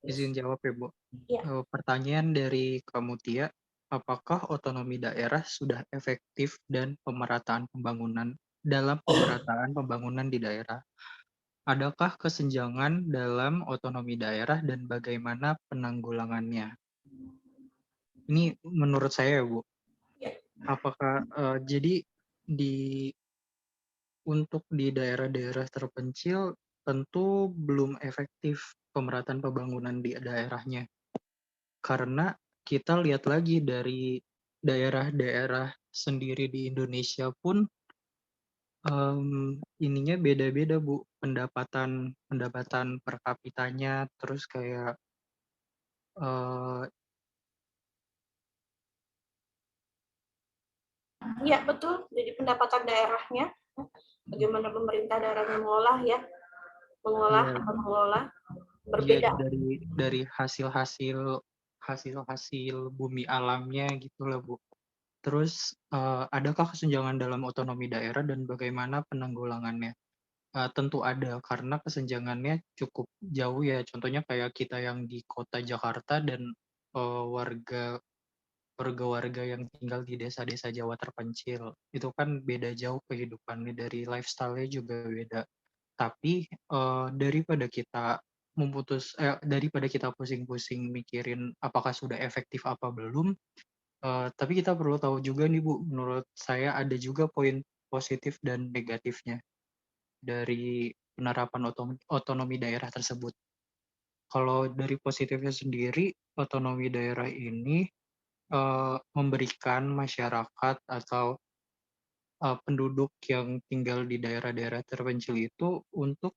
[SPEAKER 5] izin jawab ya Bu.
[SPEAKER 6] Ya.
[SPEAKER 5] Pertanyaan dari Kamutia, apakah otonomi daerah sudah efektif dan pemerataan pembangunan di daerah? Adakah kesenjangan dalam otonomi daerah dan bagaimana penanggulangannya? Ini menurut saya, Bu. Apakah jadi untuk di daerah-daerah terpencil tentu belum efektif pemerataan pembangunan di daerahnya. Karena kita lihat lagi dari daerah-daerah sendiri di Indonesia pun ininya beda-beda Bu, pendapatan per kapitanya, terus kayak
[SPEAKER 6] Iya, betul. Jadi pendapatan daerahnya, bagaimana pemerintah daerahnya mengolah berbeda.
[SPEAKER 5] Dari hasil bumi alamnya gitu lah Bu. Terus adakah kesenjangan dalam otonomi daerah dan bagaimana penanggulangannya? Tentu ada, karena kesenjangannya cukup jauh ya. Contohnya kayak kita yang di kota Jakarta dan warga-warga yang tinggal di desa-desa Jawa terpencil. Itu kan beda jauh kehidupannya, dari lifestyle-nya juga beda. Tapi daripada kita pusing-pusing mikirin apakah sudah efektif apa belum, tapi kita perlu tahu juga nih Bu, menurut saya ada juga poin positif dan negatifnya dari penerapan otonomi daerah tersebut. Kalau dari positifnya sendiri, otonomi daerah ini memberikan masyarakat atau penduduk yang tinggal di daerah-daerah terpencil itu untuk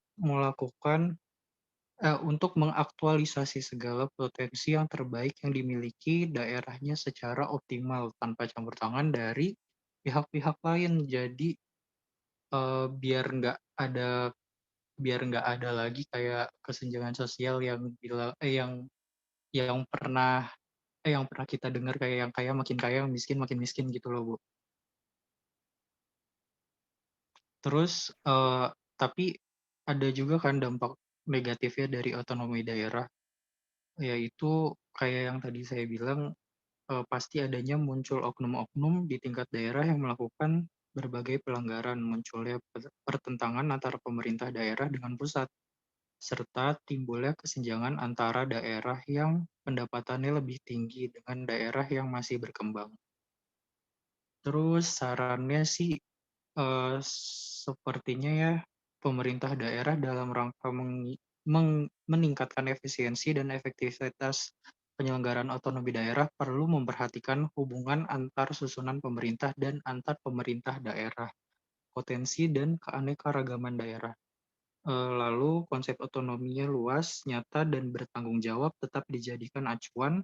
[SPEAKER 5] mengaktualisasi segala potensi yang terbaik yang dimiliki daerahnya secara optimal tanpa campur tangan dari pihak-pihak lain. Jadi biar nggak ada lagi kayak kesenjangan sosial yang pernah kita dengar, kayak yang kaya makin kaya, yang miskin makin miskin gitu loh Bu. Terus tapi ada juga kan dampak negatifnya dari otonomi daerah, yaitu kayak yang tadi saya bilang, pasti adanya muncul oknum-oknum di tingkat daerah yang melakukan berbagai pelanggaran, munculnya pertentangan antara pemerintah daerah dengan pusat, serta timbulnya kesenjangan antara daerah yang pendapatannya lebih tinggi dengan daerah yang masih berkembang. Terus sarannya sih sepertinya ya pemerintah daerah dalam rangka meningkatkan efisiensi dan efektivitas penyelenggaraan otonomi daerah perlu memperhatikan hubungan antar susunan pemerintah dan antar pemerintah daerah, potensi dan keanekaragaman daerah. Lalu konsep otonominya luas, nyata, dan bertanggung jawab tetap dijadikan acuan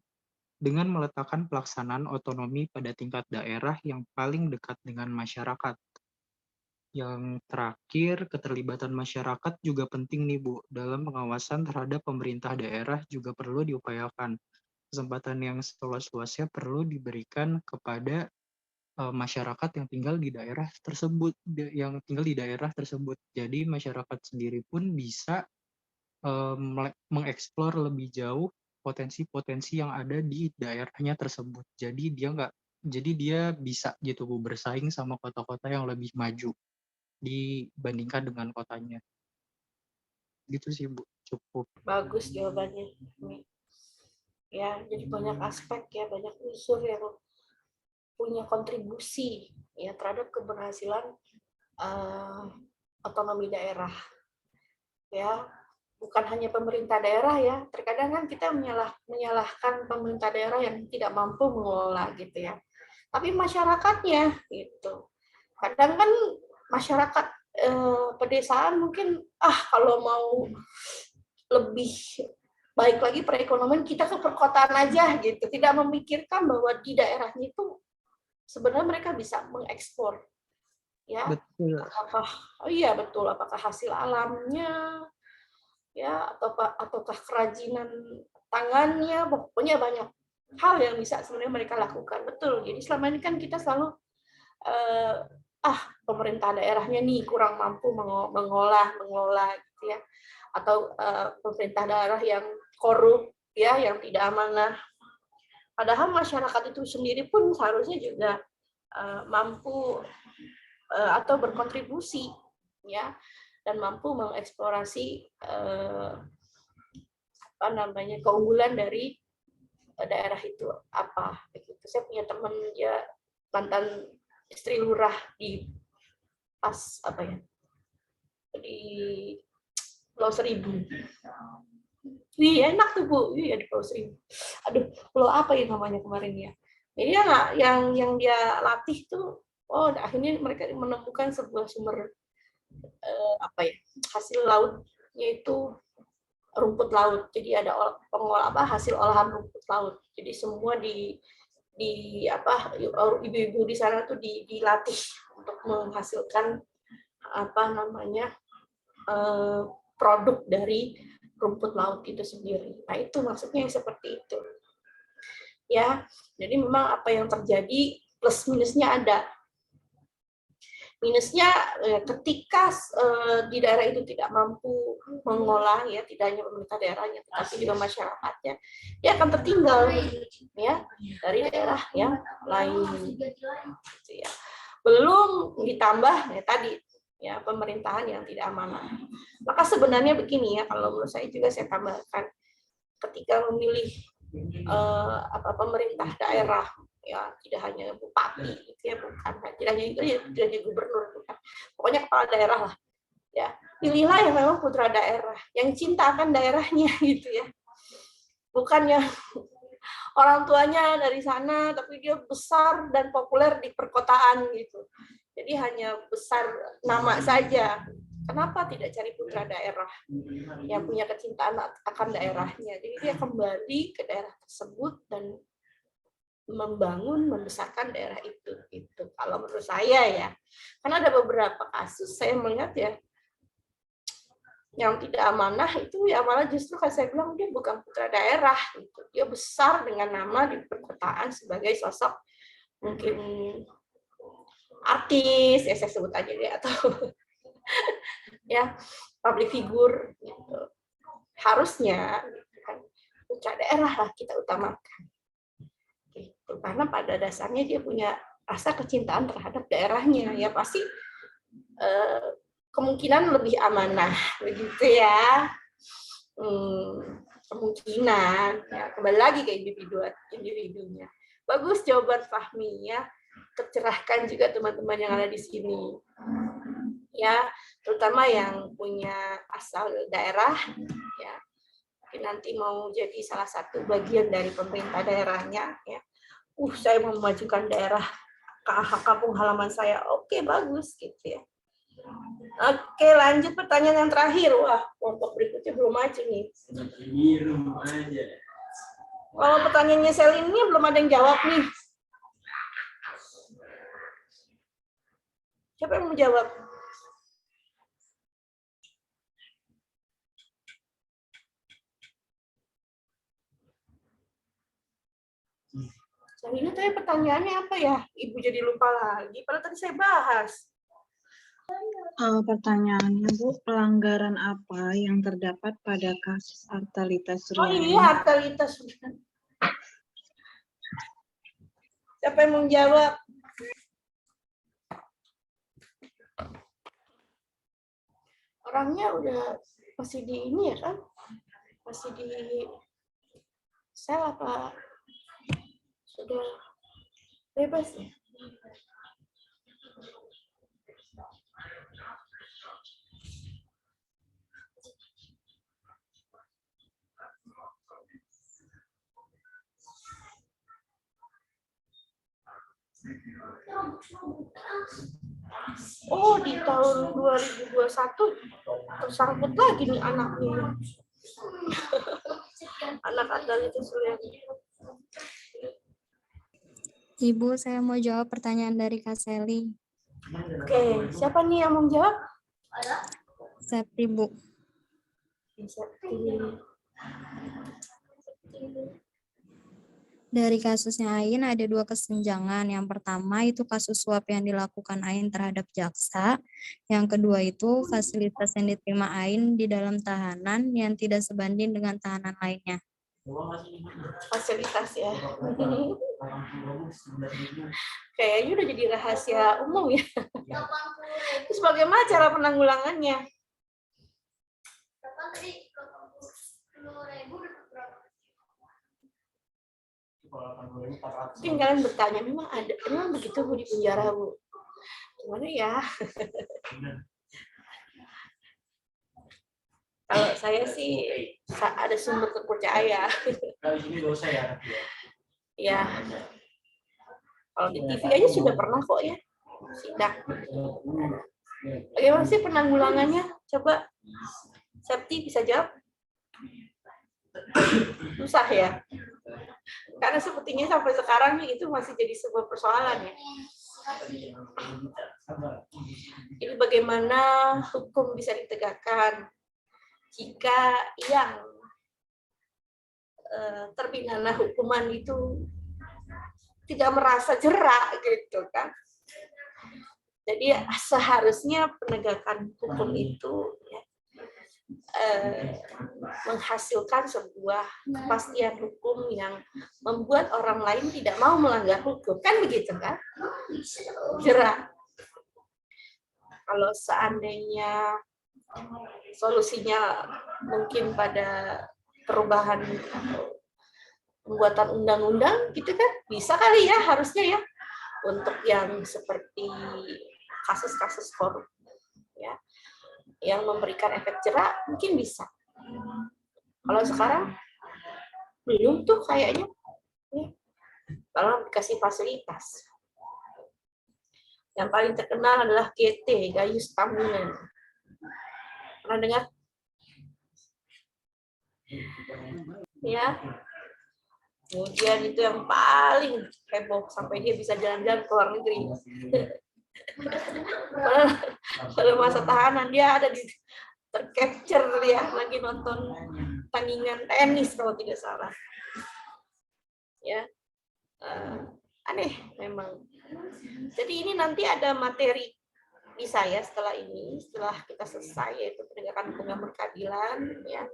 [SPEAKER 5] dengan meletakkan pelaksanaan otonomi pada tingkat daerah yang paling dekat dengan masyarakat. Yang terakhir, keterlibatan masyarakat juga penting nih Bu. Dalam pengawasan terhadap pemerintah daerah juga perlu diupayakan. Kesempatan yang seluas-luasnya perlu diberikan kepada masyarakat yang tinggal di daerah tersebut. Jadi masyarakat sendiri pun bisa mengeksplor lebih jauh potensi-potensi yang ada di daerahnya tersebut. Jadi dia bisa gitu Bu, bersaing sama kota-kota yang lebih maju dibandingkan dengan kotanya. Gitu sih Bu, cukup.
[SPEAKER 6] Bagus jawabannya. Ya, jadi banyak aspek ya, banyak unsur yang punya kontribusi ya terhadap keberhasilan otonomi daerah. Ya, bukan hanya pemerintah daerah ya. Terkadang kan kita menyalahkan pemerintah daerah yang tidak mampu mengelola gitu ya. Tapi masyarakatnya gitu. Kadang kan masyarakat pedesaan mungkin kalau mau lebih baik lagi perekonomian kita ke perkotaan aja gitu, tidak memikirkan bahwa di daerahnya itu sebenarnya mereka bisa mengekspor, ya.
[SPEAKER 5] Betul.
[SPEAKER 6] Iya betul, apakah hasil alamnya, ya, ataukah kerajinan tangannya, pokoknya banyak hal yang bisa sebenarnya mereka lakukan. Betul. Jadi selama ini kan kita selalu pemerintah daerahnya nih kurang mampu mengelola gitu ya, atau pemerintah daerah yang korup, ya, yang tidak amanah. Padahal masyarakat itu sendiri pun seharusnya juga mampu atau berkontribusi, ya, dan mampu mengeksplorasi keunggulan dari daerah itu apa. Begitu. Saya punya teman, dia mantan istri lurah di di Pulau Seribu. Wih, enak tuh Bu, iya di Pulau Seribu. Aduh, pulau apa ya namanya kemarin ya? Jadi yang dia latih tuh, akhirnya mereka menemukan sebuah sumber hasil lautnya itu rumput laut. Jadi ada hasil olahan rumput laut. Jadi semua ibu-ibu di sana tuh dilatih untuk menghasilkan produk dari rumput laut itu sendiri. Nah, itu maksudnya yang seperti itu. Ya, jadi memang apa yang terjadi plus minusnya ada. Minusnya ketika di daerah itu tidak mampu mengolah, ya, tidak hanya pemerintah daerahnya tetapi juga masyarakatnya, dia akan tertinggal, ya, dari daerah yang lain. Ya. Belum ditambah ya tadi, ya, pemerintahan yang tidak amanah. Maka sebenarnya begini ya, kalau menurut saya juga saya tambahkan, ketika memilih pemerintah daerah, ya, tidak hanya bupati, gitu ya, bukan, tidak hanya itu, ya, tidak hanya gubernur, bukan. Pokoknya kepala daerah lah, ya, pilihlah yang memang putra daerah, yang cinta akan daerahnya, gitu ya, bukan yang orang tuanya dari sana, tapi dia besar dan populer di perkotaan gitu. Jadi hanya besar nama saja. Kenapa tidak cari putra daerah yang punya kecintaan akan daerahnya? Jadi dia kembali ke daerah tersebut dan membangun, membesarkan daerah itu. Gitu. Kalau menurut saya ya, karena ada beberapa kasus saya melihat ya, yang tidak amanah itu ya malah justru kan saya bilang dia bukan putra daerah. Gitu. Dia besar dengan nama di perkotaan sebagai sosok mungkin artis, ya saya sebut aja deh, atau ya public figure. Gitu. Harusnya kan, putra daerah lah kita utamakan. Gitu. Karena pada dasarnya dia punya rasa kecintaan terhadap daerahnya, ya pasti kemungkinan lebih amanah, begitu ya. Kemungkinan, ya, kembali lagi ke individunya. Bagus jawaban Fahmi, ya, tercerahkan juga teman-teman yang ada di sini, ya, terutama yang punya asal daerah, ya, nanti mau jadi salah satu bagian dari pemerintah daerahnya, ya. Saya mau memajukan daerah kampung halaman saya, oke, bagus gitu ya. Oke, lanjut pertanyaan yang terakhir. Wah, kelompok berikutnya belum maju nih. Kalau pertanyaannya Selin ini belum ada yang jawab nih. Siapa yang mau jawab? Selin, tadi pertanyaannya apa ya? Ibu jadi lupa lagi. Padahal tadi saya bahas.
[SPEAKER 7] Pertanyaannya, Bu, pelanggaran apa yang terdapat pada kasus Artalita Suryani?
[SPEAKER 6] Oh iya, Artalita Suryani. Siapa yang mau jawab? Orangnya udah masih di ini ya kan? Masih di sel apa? Sudah bebas ya? Oh, di tahun 2021 tersangkut lagi nih anaknya. Anak Andal itu sudah.
[SPEAKER 4] Ibu, saya mau jawab pertanyaan dari Kak Seli.
[SPEAKER 6] Oke, siapa nih yang mau jawab?
[SPEAKER 4] Septi, Bu. Dari kasusnya Ain ada 2 kesenjangan. Yang pertama itu kasus suap yang dilakukan Ain terhadap jaksa. Yang kedua itu fasilitas yang diterima Ain di dalam tahanan yang tidak sebanding dengan tahanan lainnya.
[SPEAKER 6] Fasilitas ya. Kayaknya udah jadi rahasia umum ya. Terus bagaimana cara penanggulangannya? Mungkin kalian bertanya, memang begitu Bu di penjara Bu? Gimana ya? Kalau saya sih ada sumber terpercaya. Ya. Kalau di TV aja sudah pernah kok ya sidak. Bagaimana sih penanggulangannya? Coba Septi bisa jawab? Susah ya. Karena sepertinya sampai sekarang itu masih jadi sebuah persoalan ya. Ini bagaimana hukum bisa ditegakkan jika yang terpidana hukuman itu tidak merasa jerak gitu kan. Jadi seharusnya penegakan hukum itu ya, menghasilkan sebuah kepastian hukum yang membuat orang lain tidak mau melanggar hukum, kan begitu kan? Jerak. Kalau seandainya solusinya mungkin pada perubahan pembuatan undang-undang gitu kan, bisa kali ya, harusnya ya, untuk yang seperti kasus-kasus korup ya, yang memberikan efek jerak mungkin bisa. Kalau sekarang belum tuh kayaknya. Kalau dikasih fasilitas. Yang paling terkenal adalah GT, Gayus Tambunan. Pernah dengar? Ya. Kemudian itu yang paling heboh sampai dia bisa jalan-jalan ke luar negeri. Pada masa tahanan dia ada di tercapture ya, lagi nonton tandingan tenis kalau tidak salah. Ya, aneh memang. Jadi ini nanti ada materi di saya setelah ini, setelah kita selesai, yaitu penegakan hukum yang berkeadilan. Ya,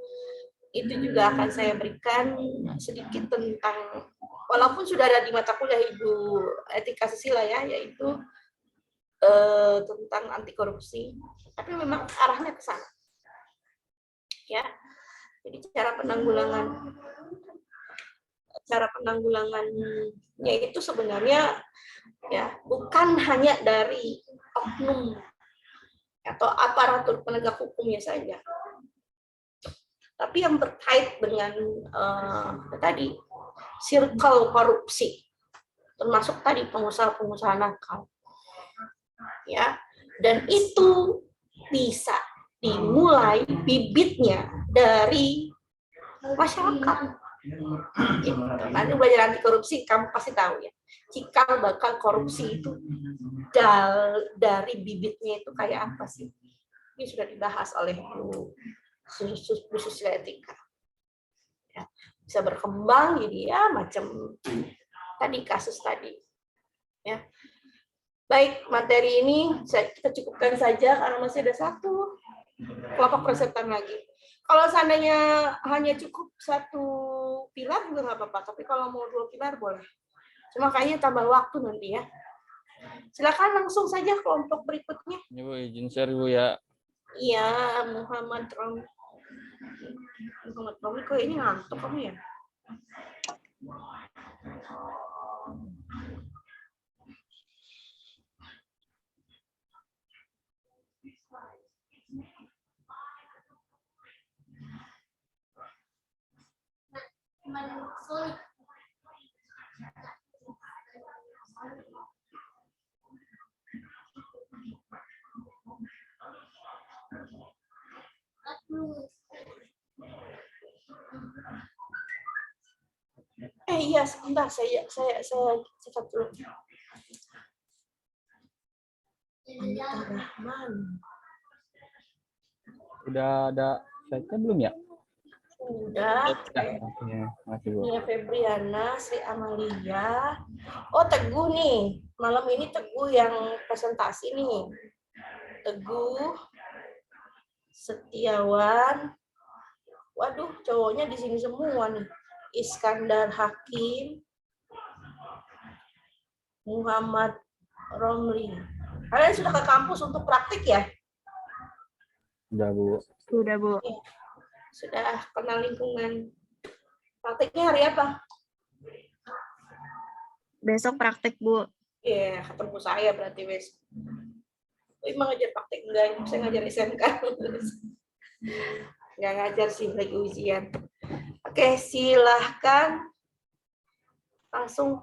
[SPEAKER 6] itu juga akan saya berikan sedikit tentang, walaupun sudah ada di mata kuliah Ibu Etika Susila ya, yaitu tentang anti korupsi, tapi memang arahnya ke sana. Ya, jadi cara penanggulangannya itu sebenarnya ya bukan hanya dari oknum atau aparatur penegak hukumnya saja, tapi yang terkait dengan tadi circle korupsi, termasuk tadi pengusaha-pengusaha nakal, ya, dan itu bisa dimulai bibitnya dari masyarakat. Gitu. Nanti belajar anti korupsi kamu pasti tahu ya, cikal bakal korupsi itu dari bibitnya itu kayak apa sih? Ini sudah dibahas oleh Bu Susila Etika. Ya, bisa berkembang jadi ya macam tadi kasus tadi. Ya. Baik, materi ini kita cukupkan saja karena masih ada satu kelompok pesertaan lagi. Kalau seandainya hanya cukup satu pilar juga nggak apa-apa, tapi kalau mau 2 pilar boleh. Cuma kayaknya tambah waktu nanti ya. Silakan langsung saja kelompok berikutnya.
[SPEAKER 8] Ini Bu, izin share Bu ya.
[SPEAKER 6] Iya, Muhammad Romi kok ini ngantuk kamu ya? Iya, sebentar saya cepat dulu. Anita Rahman.
[SPEAKER 8] Udah ada slide-nya belum ya?
[SPEAKER 6] Udah.
[SPEAKER 8] Ya, makasih Bu.
[SPEAKER 6] Nia Febriana, Sri Amalia. Oh, Teguh nih. Malam ini Teguh yang presentasi nih. Teguh, Setiawan. Waduh, cowoknya di sini semua nih. Iskandar Hakim, Muhammad Romli. Kalian sudah ke kampus untuk praktik ya?
[SPEAKER 8] Udah Bu.
[SPEAKER 7] Sudah, Bu.
[SPEAKER 6] Sudah kenal lingkungan. Praktiknya hari apa?
[SPEAKER 7] Besok praktek, Bu.
[SPEAKER 6] Iya, ketemu saya berarti besok. Emang ngajar praktik enggak? Saya ngajar SMK. Nggak ngajar sih, lagi ujian. Oke, silahkan. Langsung.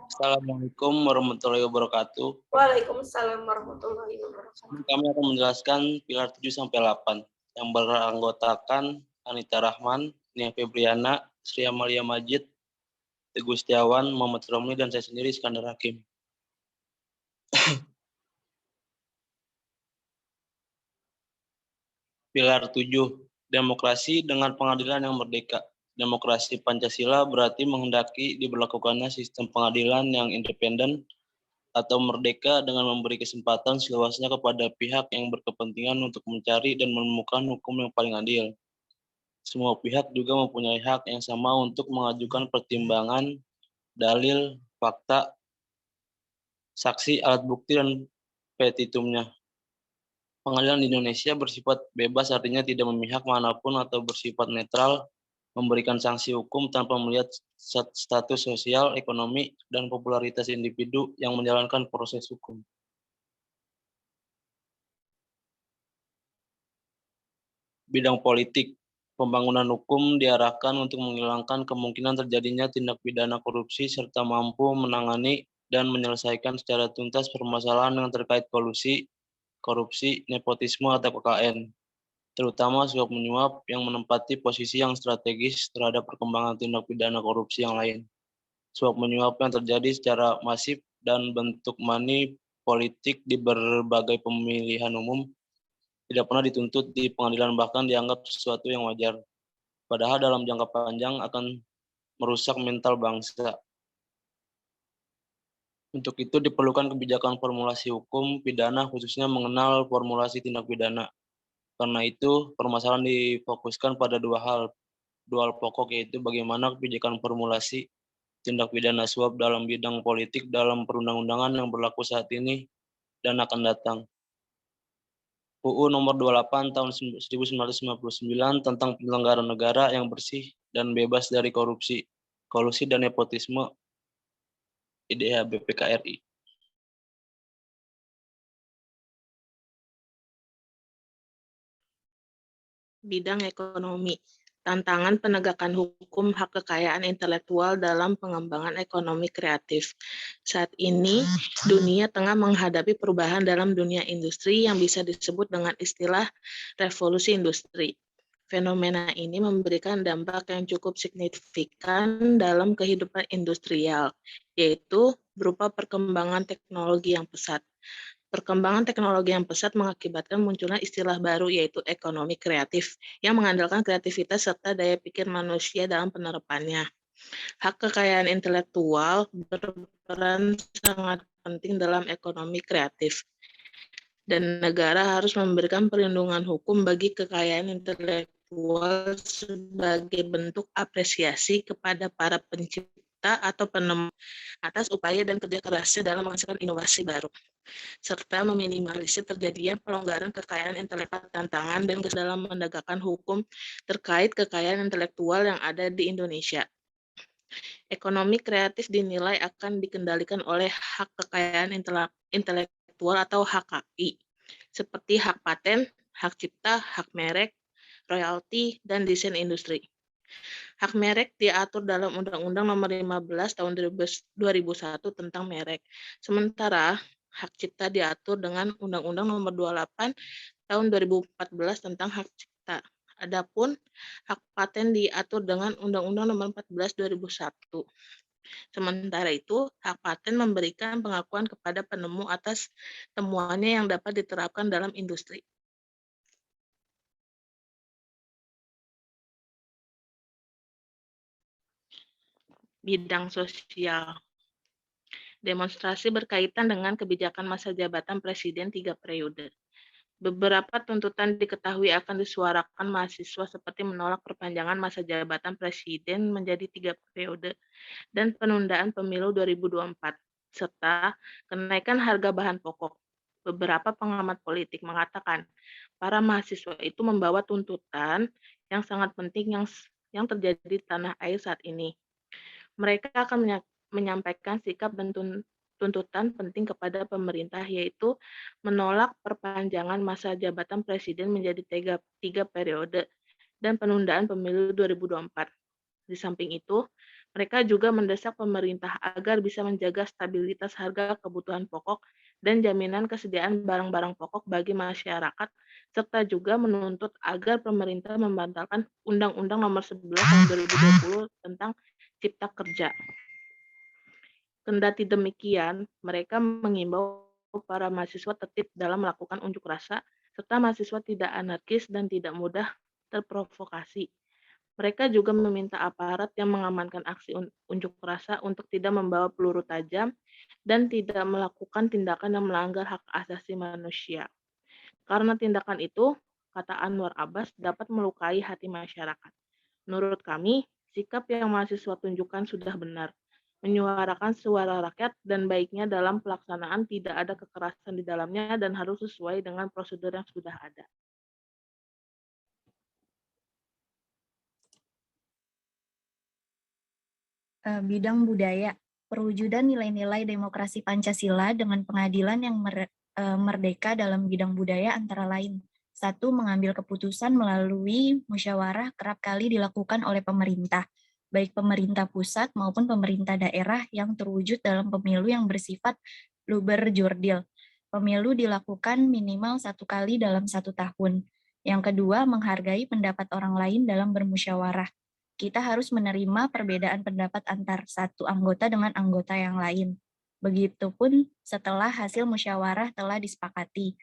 [SPEAKER 11] Assalamualaikum warahmatullahi wabarakatuh.
[SPEAKER 6] Waalaikumsalam warahmatullahi wabarakatuh.
[SPEAKER 11] Kami akan menjelaskan pilar 7-8 yang beranggotakan Anita Rahman, Nia Febriana, Sri Amalia Majid, Teguh Setiawan, Muhammad Romli, dan saya sendiri Iskandar Hakim. Pilar 7, demokrasi dengan pengadilan yang merdeka. Demokrasi Pancasila berarti menghendaki diberlakukannya sistem pengadilan yang independen atau merdeka dengan memberi kesempatan seluasnya kepada pihak yang berkepentingan untuk mencari dan menemukan hukum yang paling adil. Semua pihak juga mempunyai hak yang sama untuk mengajukan pertimbangan, dalil, fakta, saksi, alat bukti, dan petitumnya. Pengadilan di Indonesia bersifat bebas, artinya tidak memihak manapun atau bersifat netral, memberikan sanksi hukum tanpa melihat status sosial, ekonomi, dan popularitas individu yang menjalankan proses hukum. Bidang politik, pembangunan hukum diarahkan untuk menghilangkan kemungkinan terjadinya tindak pidana korupsi serta mampu menangani dan menyelesaikan secara tuntas permasalahan yang terkait kolusi, korupsi, nepotisme, atau KKN, terutama suap menyuap yang menempati posisi yang strategis terhadap perkembangan tindak pidana korupsi yang lain. Suap menyuap yang terjadi secara masif dan bentuk money politik di berbagai pemilihan umum tidak pernah dituntut di pengadilan, bahkan dianggap sesuatu yang wajar. Padahal dalam jangka panjang akan merusak mental bangsa. Untuk itu diperlukan kebijakan formulasi hukum pidana khususnya mengenal formulasi tindak pidana. Karena itu, permasalahan difokuskan pada dua hal pokok, yaitu bagaimana kebijakan formulasi tindak pidana suap dalam bidang politik dalam perundang-undangan yang berlaku saat ini dan akan datang. UU Nomor 28 Tahun 1999 tentang penyelenggaraan negara yang bersih dan bebas dari korupsi, kolusi, dan nepotisme IDH BPK-RI.
[SPEAKER 12] Bidang ekonomi, tantangan penegakan hukum hak kekayaan intelektual dalam pengembangan ekonomi kreatif. Saat ini, dunia tengah menghadapi perubahan dalam dunia industri yang bisa disebut dengan istilah revolusi industri. Fenomena ini memberikan dampak yang cukup signifikan dalam kehidupan industrial, yaitu berupa perkembangan teknologi yang pesat. Perkembangan teknologi yang pesat mengakibatkan munculnya istilah baru, yaitu ekonomi kreatif, yang mengandalkan kreativitas serta daya pikir manusia dalam penerapannya. Hak kekayaan intelektual berperan sangat penting dalam ekonomi kreatif, dan negara harus memberikan perlindungan hukum bagi kekayaan intelektual sebagai bentuk apresiasi kepada para pencipta atau penemu atas upaya dan kerja kerasnya dalam menghasilkan inovasi baru, serta meminimalisir terjadinya pelonggaran kekayaan intelektual, tantangan dan dalam menegakkan hukum terkait kekayaan intelektual yang ada di Indonesia. Ekonomi kreatif dinilai akan dikendalikan oleh hak kekayaan intelektual atau HKI, seperti hak paten, hak cipta, hak merek, royalti, dan desain industri. Hak merek diatur dalam Undang-Undang Nomor 15 Tahun 2001 tentang merek. Sementara hak cipta diatur dengan Undang-Undang Nomor 28 tahun 2014 tentang hak cipta. Adapun hak paten diatur dengan Undang-Undang Nomor 14 2001. Sementara itu, hak paten memberikan pengakuan kepada penemu atas temuannya yang dapat diterapkan dalam industri. Bidang sosial. Demonstrasi berkaitan dengan kebijakan masa jabatan Presiden 3 periode. Beberapa tuntutan diketahui akan disuarakan mahasiswa seperti menolak perpanjangan masa jabatan Presiden menjadi 3 periode dan penundaan pemilu 2024, serta kenaikan harga bahan pokok. Beberapa pengamat politik mengatakan para mahasiswa itu membawa tuntutan yang sangat penting yang terjadi di tanah air saat ini. Mereka akan menyampaikan sikap dan tuntutan penting kepada pemerintah, yaitu menolak perpanjangan masa jabatan Presiden menjadi 3 periode dan penundaan pemilu 2024. Di samping itu, mereka juga mendesak pemerintah agar bisa menjaga stabilitas harga kebutuhan pokok dan jaminan kesediaan barang-barang pokok bagi masyarakat, serta juga menuntut agar pemerintah membatalkan Undang-Undang Nomor 11 Tahun 2020 tentang Cipta Kerja. Kendati demikian, mereka mengimbau para mahasiswa tertib dalam melakukan unjuk rasa, serta mahasiswa tidak anarkis dan tidak mudah terprovokasi. Mereka juga meminta aparat yang mengamankan aksi unjuk rasa untuk tidak membawa peluru tajam dan tidak melakukan tindakan yang melanggar hak asasi manusia. Karena tindakan itu, kata Anwar Abbas, dapat melukai hati masyarakat. Menurut kami, sikap yang mahasiswa tunjukkan sudah benar, menyuarakan suara rakyat dan baiknya dalam pelaksanaan tidak ada kekerasan di dalamnya dan harus sesuai dengan prosedur yang sudah ada.
[SPEAKER 4] Bidang budaya, perwujudan nilai-nilai demokrasi Pancasila dengan pengadilan yang merdeka dalam bidang budaya antara lain. 1. Mengambil keputusan melalui musyawarah kerap kali dilakukan oleh pemerintah, baik pemerintah pusat maupun pemerintah daerah yang terwujud dalam pemilu yang bersifat luber jurdil. Pemilu dilakukan minimal 1 kali dalam 1 tahun. Yang kedua, menghargai pendapat orang lain dalam bermusyawarah. Kita harus menerima perbedaan pendapat antar satu anggota dengan anggota yang lain. Begitupun setelah hasil musyawarah telah disepakati,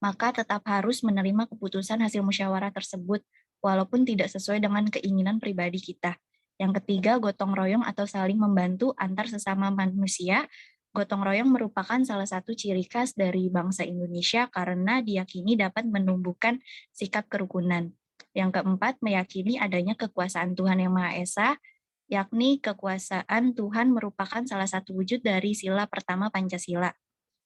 [SPEAKER 4] maka tetap harus menerima keputusan hasil musyawarah tersebut, walaupun tidak sesuai dengan keinginan pribadi kita. Yang ketiga, gotong royong atau saling membantu antar sesama manusia. Gotong royong merupakan salah satu ciri khas dari bangsa Indonesia karena diyakini dapat menumbuhkan sikap kerukunan. Yang keempat, meyakini adanya kekuasaan Tuhan Yang Maha Esa, yakni kekuasaan Tuhan merupakan salah satu wujud dari sila pertama Pancasila.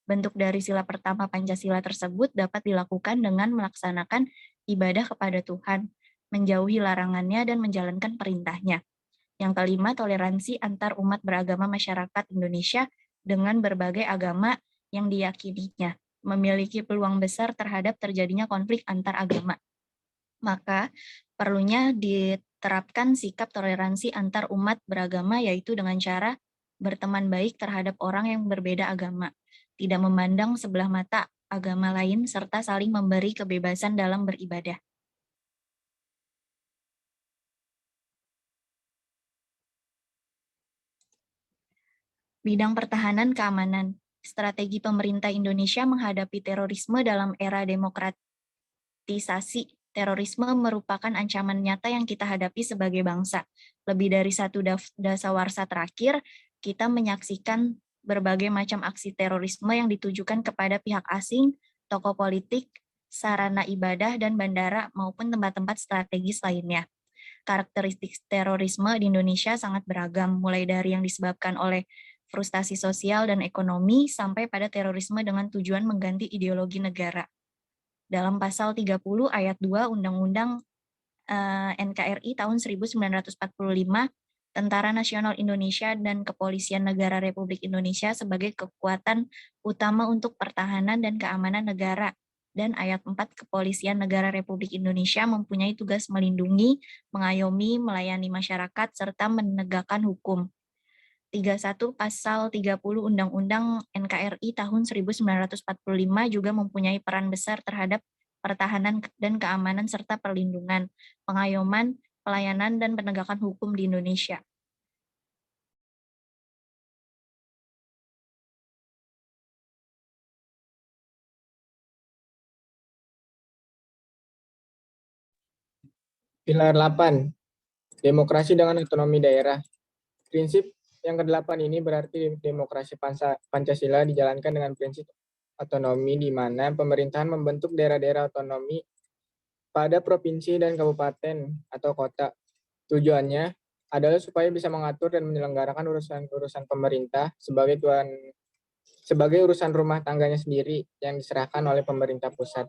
[SPEAKER 4] Bentuk dari sila pertama Pancasila tersebut dapat dilakukan dengan melaksanakan ibadah kepada Tuhan, menjauhi larangannya dan menjalankan perintahnya. Yang kelima, toleransi antar umat beragama masyarakat Indonesia dengan berbagai agama yang diyakininya, memiliki peluang besar terhadap terjadinya konflik antar agama. Maka perlunya diterapkan sikap toleransi antar umat beragama, yaitu dengan cara berteman baik terhadap orang yang berbeda agama, tidak memandang sebelah mata agama lain, serta saling memberi kebebasan dalam beribadah. Bidang pertahanan keamanan, strategi pemerintah Indonesia menghadapi terorisme dalam era demokratisasi. Terorisme merupakan ancaman nyata yang kita hadapi sebagai bangsa. Lebih dari 1 dasawarsa terakhir, kita menyaksikan berbagai macam aksi terorisme yang ditujukan kepada pihak asing, tokoh politik, sarana ibadah, dan bandara maupun tempat-tempat strategis lainnya. Karakteristik terorisme di Indonesia sangat beragam, mulai dari yang disebabkan oleh frustasi sosial dan ekonomi, sampai pada terorisme dengan tujuan mengganti ideologi negara. Dalam pasal 30 ayat 2 Undang-Undang NKRI tahun 1945, Tentara Nasional Indonesia dan Kepolisian Negara Republik Indonesia sebagai kekuatan utama untuk pertahanan dan keamanan negara. Dan ayat 4 Kepolisian Negara Republik Indonesia mempunyai tugas melindungi, mengayomi, melayani masyarakat, serta menegakkan hukum. 31 Pasal 30 Undang-Undang NKRI tahun 1945 juga mempunyai peran besar terhadap
[SPEAKER 13] pertahanan dan keamanan serta perlindungan, pengayoman, pelayanan, dan penegakan hukum di Indonesia.
[SPEAKER 14] Pilar 8, demokrasi dengan otonomi daerah. Prinsip yang ke-8 ini berarti demokrasi Pancasila dijalankan dengan prinsip otonomi di mana pemerintahan membentuk daerah-daerah otonomi pada provinsi dan kabupaten atau kota. Tujuannya adalah supaya bisa mengatur dan menyelenggarakan urusan-urusan pemerintah sebagai urusan rumah tangganya sendiri yang diserahkan oleh pemerintah pusat.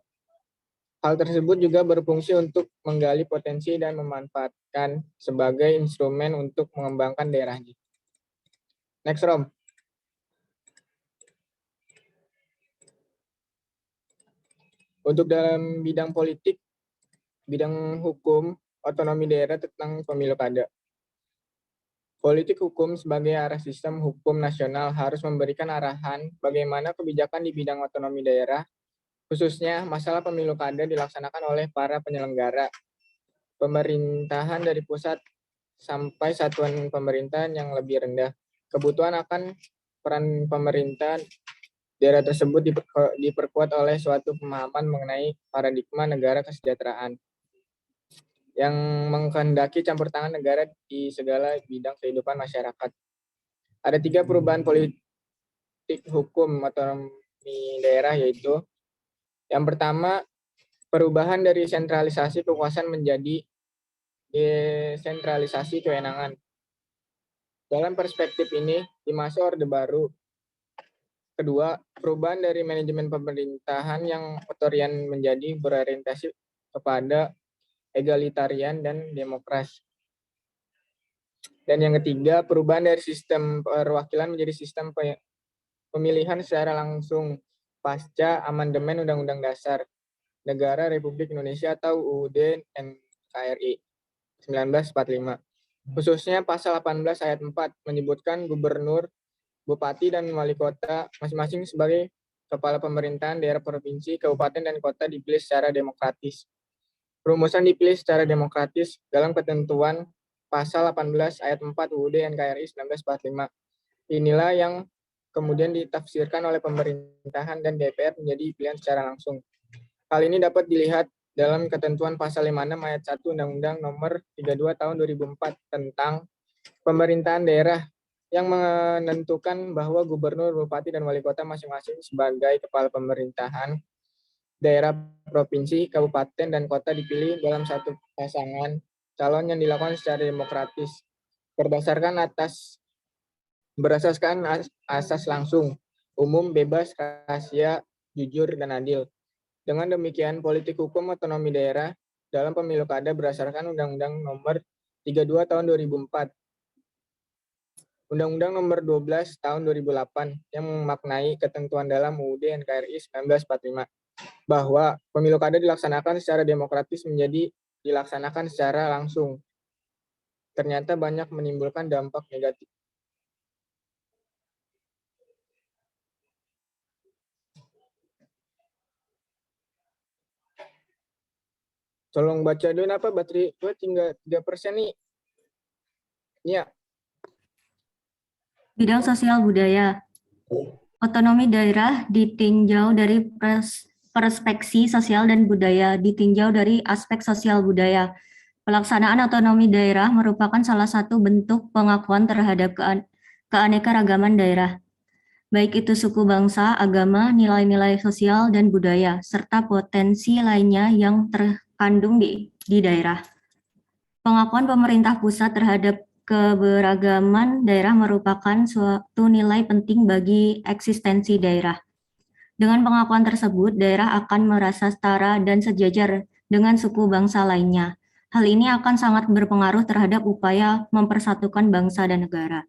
[SPEAKER 14] Hal tersebut juga berfungsi untuk menggali potensi dan memanfaatkan sebagai instrumen untuk mengembangkan daerahnya. Next, Rom. Untuk dalam bidang politik, bidang hukum, otonomi daerah tentang pemilu kada. Politik hukum sebagai arah sistem hukum nasional harus memberikan arahan bagaimana kebijakan di bidang otonomi daerah, khususnya masalah pemilu kada dilaksanakan oleh para penyelenggara pemerintahan dari pusat sampai satuan pemerintahan yang lebih rendah. Kebutuhan akan peran pemerintah daerah tersebut diperkuat oleh suatu pemahaman mengenai paradigma negara kesejahteraan yang menghendaki campur tangan negara di segala bidang kehidupan masyarakat. Ada 3 perubahan politik hukum otonomi daerah, yaitu yang pertama, perubahan dari sentralisasi kekuasaan menjadi desentralisasi kewenangan. Dalam perspektif ini, di masa Orde Baru. Kedua, perubahan dari manajemen pemerintahan yang otoritarian menjadi berorientasi kepada egalitarian dan demokrasi. Dan yang ketiga, perubahan dari sistem perwakilan menjadi sistem pemilihan secara langsung pasca amandemen Undang-Undang Dasar Negara Republik Indonesia atau UUD NKRI 1945. Khususnya pasal 18 ayat 4 menyebutkan gubernur, bupati, dan wali kota masing-masing sebagai kepala pemerintahan daerah provinsi, kabupaten, dan kota dipilih secara demokratis. Perumusan dipilih secara demokratis dalam ketentuan pasal 18 ayat 4 UUD NKRI 1945. Inilah yang kemudian ditafsirkan oleh pemerintahan dan DPR menjadi pilihan secara langsung. Hal ini dapat dilihat dalam ketentuan pasal 56 ayat 1 Undang-Undang Nomor 32 Tahun 2004 tentang pemerintahan daerah yang menentukan bahwa gubernur, bupati, dan wali kota masing-masing sebagai kepala pemerintahan daerah provinsi, kabupaten, dan kota dipilih dalam satu pasangan calon yang dilakukan secara demokratis berdasarkan asas langsung, umum, bebas, rahasia, jujur, dan adil. Dengan demikian, politik hukum otonomi daerah dalam pemilu kada berdasarkan Undang-Undang Nomor 32 Tahun 2004, Undang-Undang Nomor 12 Tahun 2008 yang memaknai ketentuan dalam UUD NKRI 1945 bahwa pemilu kada dilaksanakan secara demokratis menjadi dilaksanakan secara langsung. Ternyata banyak menimbulkan dampak negatif. Tolong baca dulu apa baterai gue tinggal 3% nih. Ya.
[SPEAKER 15] Bidang sosial budaya. Otonomi daerah ditinjau dari perspektif sosial dan budaya, ditinjau dari aspek sosial budaya. Pelaksanaan otonomi daerah merupakan salah satu bentuk pengakuan terhadap keanekaragaman daerah, baik itu suku bangsa, agama, nilai-nilai sosial dan budaya, serta potensi lainnya yang terkandung di daerah. Pengakuan pemerintah pusat terhadap keberagaman daerah merupakan suatu nilai penting bagi eksistensi daerah. Dengan pengakuan tersebut, daerah akan merasa setara dan sejajar dengan suku bangsa lainnya. Hal ini akan sangat berpengaruh terhadap upaya mempersatukan bangsa dan negara.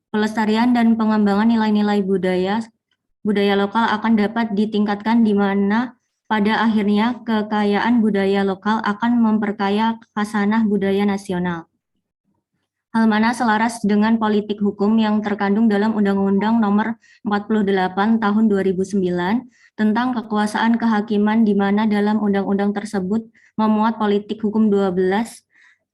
[SPEAKER 15] Pelestarian dan pengembangan nilai-nilai budaya lokal akan dapat ditingkatkan di mana pada akhirnya kekayaan budaya lokal akan memperkaya khasanah budaya nasional. hal mana selaras dengan politik hukum yang terkandung dalam Undang-Undang Nomor 48 Tahun 2009 tentang kekuasaan kehakiman, di mana dalam undang-undang tersebut memuat politik hukum 12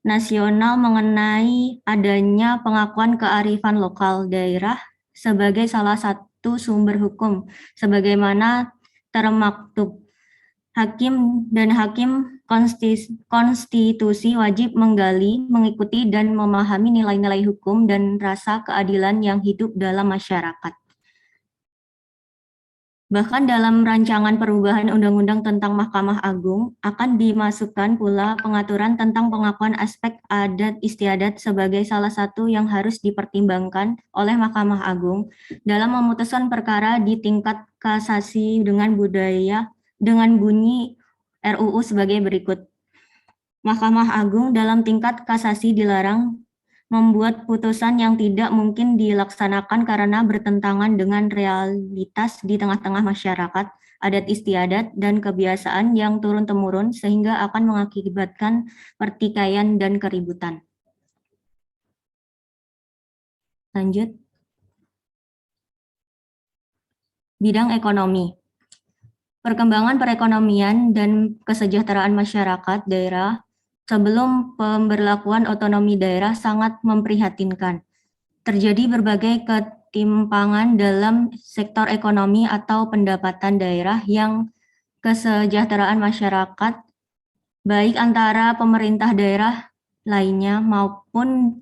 [SPEAKER 15] nasional mengenai adanya pengakuan kearifan lokal daerah sebagai salah satu sumber hukum, sebagaimana termaktub. Hakim dan hakim konstitusi wajib menggali, mengikuti, dan memahami nilai-nilai hukum dan rasa keadilan yang hidup dalam masyarakat. Bahkan dalam rancangan perubahan undang-undang tentang Mahkamah Agung akan dimasukkan pula pengaturan tentang pengakuan aspek adat istiadat sebagai salah satu yang harus dipertimbangkan oleh Mahkamah Agung dalam memutuskan perkara di tingkat kasasi dengan bunyi RUU sebagai berikut. Mahkamah Agung dalam tingkat kasasi dilarang membuat putusan yang tidak mungkin dilaksanakan karena bertentangan dengan realitas di tengah-tengah masyarakat, adat istiadat, dan kebiasaan yang turun-temurun sehingga akan mengakibatkan pertikaian dan keributan. Lanjut. Bidang ekonomi. Perkembangan perekonomian dan kesejahteraan masyarakat daerah sebelum pemberlakuan otonomi daerah sangat memprihatinkan. Terjadi berbagai ketimpangan dalam sektor ekonomi atau pendapatan daerah yang kesejahteraan masyarakat, baik antara pemerintah daerah lainnya maupun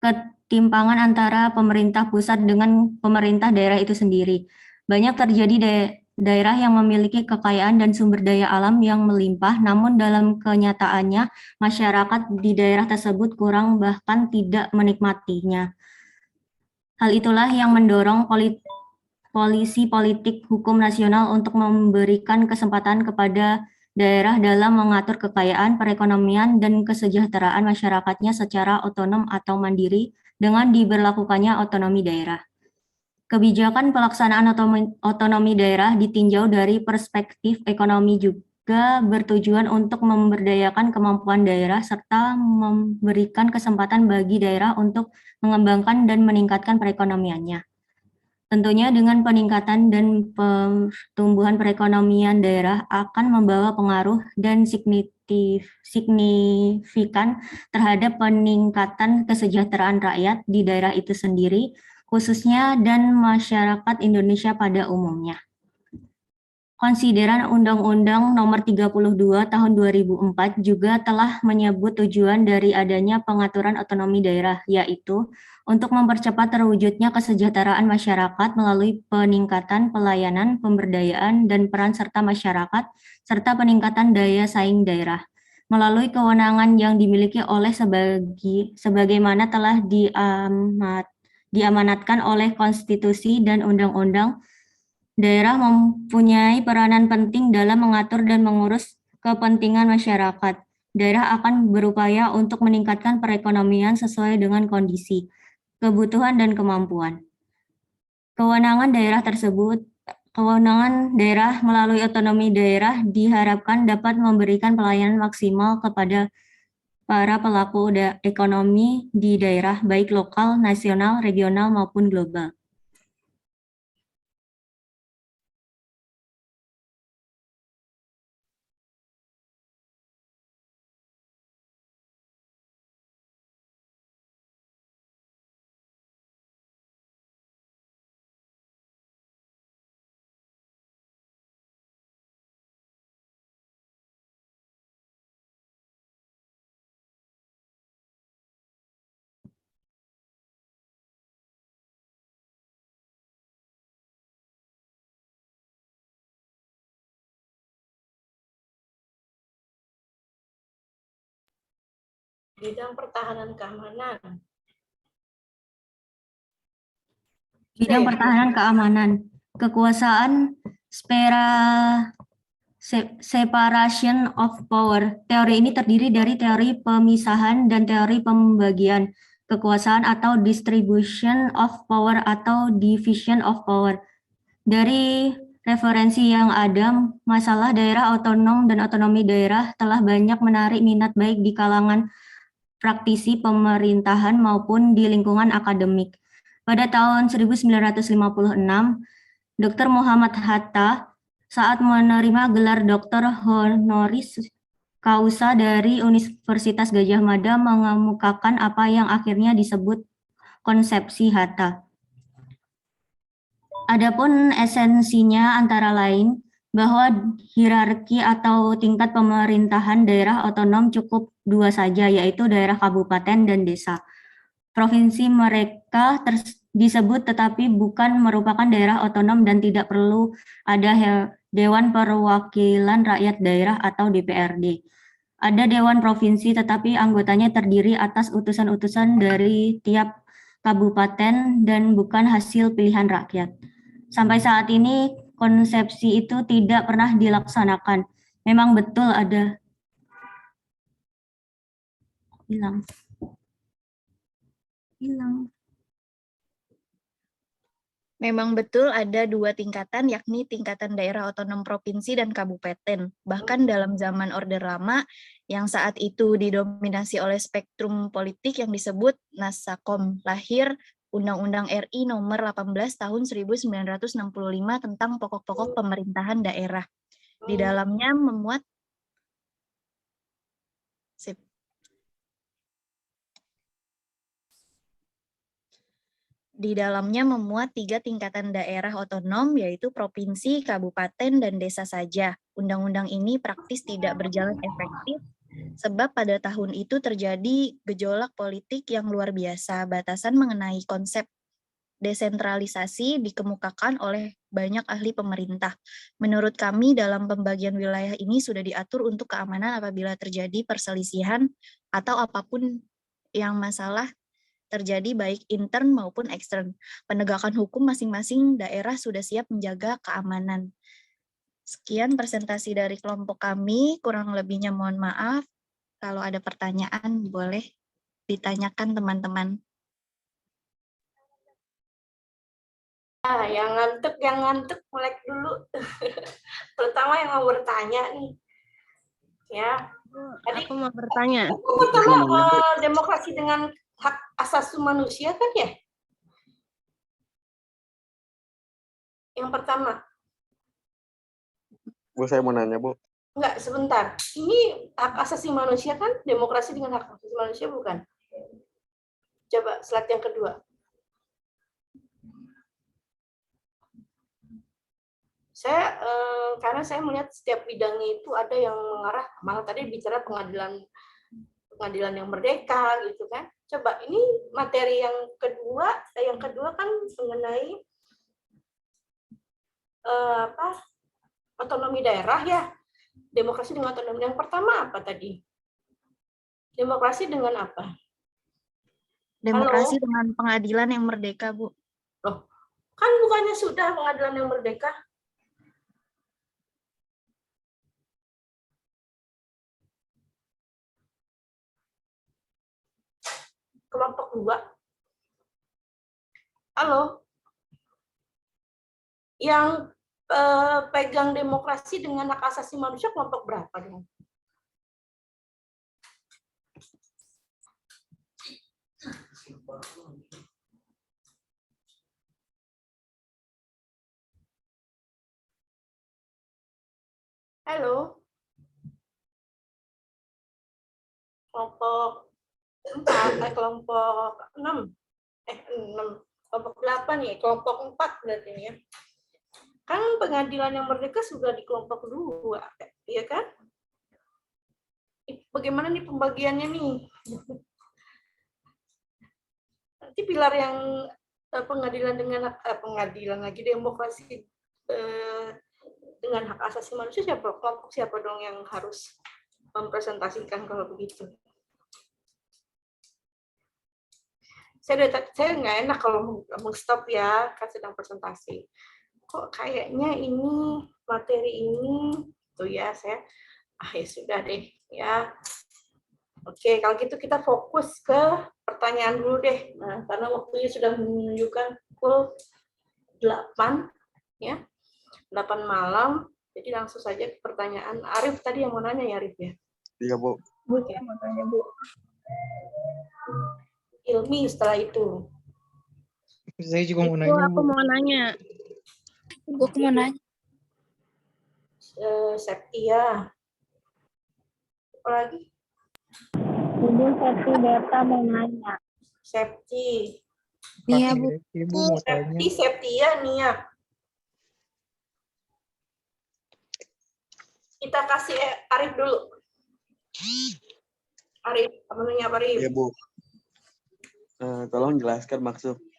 [SPEAKER 15] ketimpangan antara pemerintah pusat dengan pemerintah daerah itu sendiri. Banyak terjadi daerah yang memiliki kekayaan dan sumber daya alam yang melimpah, namun dalam kenyataannya masyarakat di daerah tersebut kurang bahkan tidak menikmatinya. Hal itulah yang mendorong polisi politik hukum nasional untuk memberikan kesempatan kepada daerah dalam mengatur kekayaan, perekonomian, dan kesejahteraan masyarakatnya secara otonom atau mandiri dengan diberlakukannya otonomi daerah. Kebijakan pelaksanaan otonomi daerah ditinjau dari perspektif ekonomi juga bertujuan untuk memberdayakan kemampuan daerah serta memberikan kesempatan bagi daerah untuk mengembangkan dan meningkatkan perekonomiannya. Tentunya dengan peningkatan dan pertumbuhan perekonomian daerah akan membawa pengaruh dan signifikan terhadap peningkatan kesejahteraan rakyat di daerah itu sendiri, khususnya dan masyarakat Indonesia pada umumnya. Konsideran Undang-Undang Nomor 32 Tahun 2004 juga telah menyebut tujuan dari adanya pengaturan otonomi daerah, yaitu untuk mempercepat terwujudnya kesejahteraan masyarakat melalui peningkatan pelayanan, pemberdayaan, dan peran serta masyarakat, serta peningkatan daya saing daerah, melalui kewenangan yang dimiliki oleh sebagaimana telah diamanatkan oleh konstitusi dan undang-undang. Daerah mempunyai peranan penting dalam mengatur dan mengurus kepentingan masyarakat. Daerah akan berupaya untuk meningkatkan perekonomian sesuai dengan kondisi, kebutuhan, dan kemampuan. Kewenangan daerah melalui otonomi daerah diharapkan dapat memberikan pelayanan maksimal kepada para pelaku ekonomi di daerah, baik lokal, nasional, regional, maupun global.
[SPEAKER 6] Bidang pertahanan keamanan.
[SPEAKER 15] Bidang pertahanan keamanan, kekuasaan separation of power. Teori ini terdiri dari teori pemisahan dan teori pembagian kekuasaan atau distribution of power atau division of power. Dari referensi yang ada, masalah daerah otonom dan otonomi daerah telah banyak menarik minat baik di kalangan praktisi pemerintahan maupun di lingkungan akademik. Pada tahun 1956, Dr. Muhammad Hatta saat menerima gelar doktor honoris causa dari Universitas Gadjah Mada mengemukakan apa yang akhirnya disebut konsepsi Hatta. Adapun esensinya antara lain bahwa hierarki atau tingkat pemerintahan daerah otonom cukup dua saja, yaitu daerah kabupaten dan desa. Provinsi mereka disebut tetapi bukan merupakan daerah otonom dan tidak perlu ada Dewan Perwakilan Rakyat Daerah atau DPRD. Ada Dewan Provinsi tetapi anggotanya terdiri atas utusan-utusan dari tiap kabupaten dan bukan hasil pilihan rakyat. Sampai saat ini konsepsi itu tidak pernah dilaksanakan. Memang betul ada hilang.
[SPEAKER 13] Memang betul ada dua tingkatan, yakni tingkatan daerah otonom provinsi dan kabupaten. Bahkan dalam zaman Orde Lama, yang saat itu didominasi oleh spektrum politik yang disebut Nasakom, lahir Undang-Undang RI nomor 18 tahun 1965 tentang pokok-pokok pemerintahan daerah. Di dalamnya memuat tiga tingkatan daerah otonom, yaitu provinsi, kabupaten, dan desa saja. Undang-undang ini praktis tidak berjalan efektif, sebab pada tahun itu terjadi gejolak politik yang luar biasa. Batasan mengenai konsep desentralisasi dikemukakan oleh banyak ahli pemerintah. Menurut kami, dalam pembagian wilayah ini sudah diatur untuk keamanan apabila terjadi perselisihan atau apapun yang masalah terjadi baik intern maupun ekstern. Penegakan hukum masing-masing daerah sudah siap menjaga keamanan. Sekian presentasi dari kelompok kami, kurang lebihnya mohon maaf. Kalau ada pertanyaan boleh ditanyakan teman-teman.
[SPEAKER 6] Yang ngantuk melek dulu. Terutama yang mau bertanya nih. Ya.
[SPEAKER 16] Aku mau bertanya.
[SPEAKER 6] Pertama, demokrasi dengan hak asasi manusia kan ya? Yang pertama.
[SPEAKER 17] Bu, saya mau nanya, Bu.
[SPEAKER 6] Enggak, sebentar. Ini hak asasi manusia kan? Demokrasi dengan hak asasi manusia bukan? Coba slide yang kedua. Karena saya melihat setiap bidangnya itu ada yang mengarah, malah tadi bicara pengadilan yang merdeka gitu kan. Coba ini materi yang kedua kan mengenai otonomi daerah ya. Demokrasi dengan otonomi. Yang pertama apa tadi? Demokrasi dengan apa?
[SPEAKER 13] Demokrasi dengan pengadilan yang merdeka, Bu.
[SPEAKER 6] Loh, kan bukannya sudah pengadilan yang merdeka? Kelompok 2. Halo? Yang pegang demokrasi dengan hak asasi manusia kelompok berapa dong? Halo? Kelompok 4, kelompok 6. Kelompok 8 ya, kelompok 4 berarti ya. Kan pengadilan yang merdeka sudah di kelompok 2, ya kan? Bagaimana nih pembagiannya nih? Nanti pilar yang pengadilan dengan pengadilan lagi demokrasi dengan hak asasi manusia kelompok siapa dong yang harus mempresentasikan kalau begitu? Saya nggak enak kalau stop ya, kan sedang presentasi. Kok kayaknya ini materi ini tuh ya saya ya sudah deh ya. Oke, kalau gitu kita fokus ke pertanyaan dulu deh. Nah, karena waktunya sudah menunjukkan pukul 8 ya. 8 malam. Jadi langsung saja ke pertanyaan. Arif tadi yang mau nanya ya, Arif ya?
[SPEAKER 17] Iya, Bu.
[SPEAKER 2] Bu, saya mau tanya, Bu.
[SPEAKER 6] Ilmi setelah itu.
[SPEAKER 5] Saya juga mau
[SPEAKER 16] Ibu,
[SPEAKER 5] nanya,
[SPEAKER 16] aku
[SPEAKER 5] Bu.
[SPEAKER 16] mau nanya.
[SPEAKER 9] Ibu, aku mau nanya.
[SPEAKER 6] Septia. Apa lagi?
[SPEAKER 16] Ibu Septi Data mau nanya.
[SPEAKER 6] Septi.
[SPEAKER 9] Nia, Bu.
[SPEAKER 5] Ibu mau tanya.
[SPEAKER 6] Septi, Septia, Nia. Kita kasih Arif dulu. Arif, apa namanya Arif?
[SPEAKER 17] Ya, Bu. Tolong jelaskan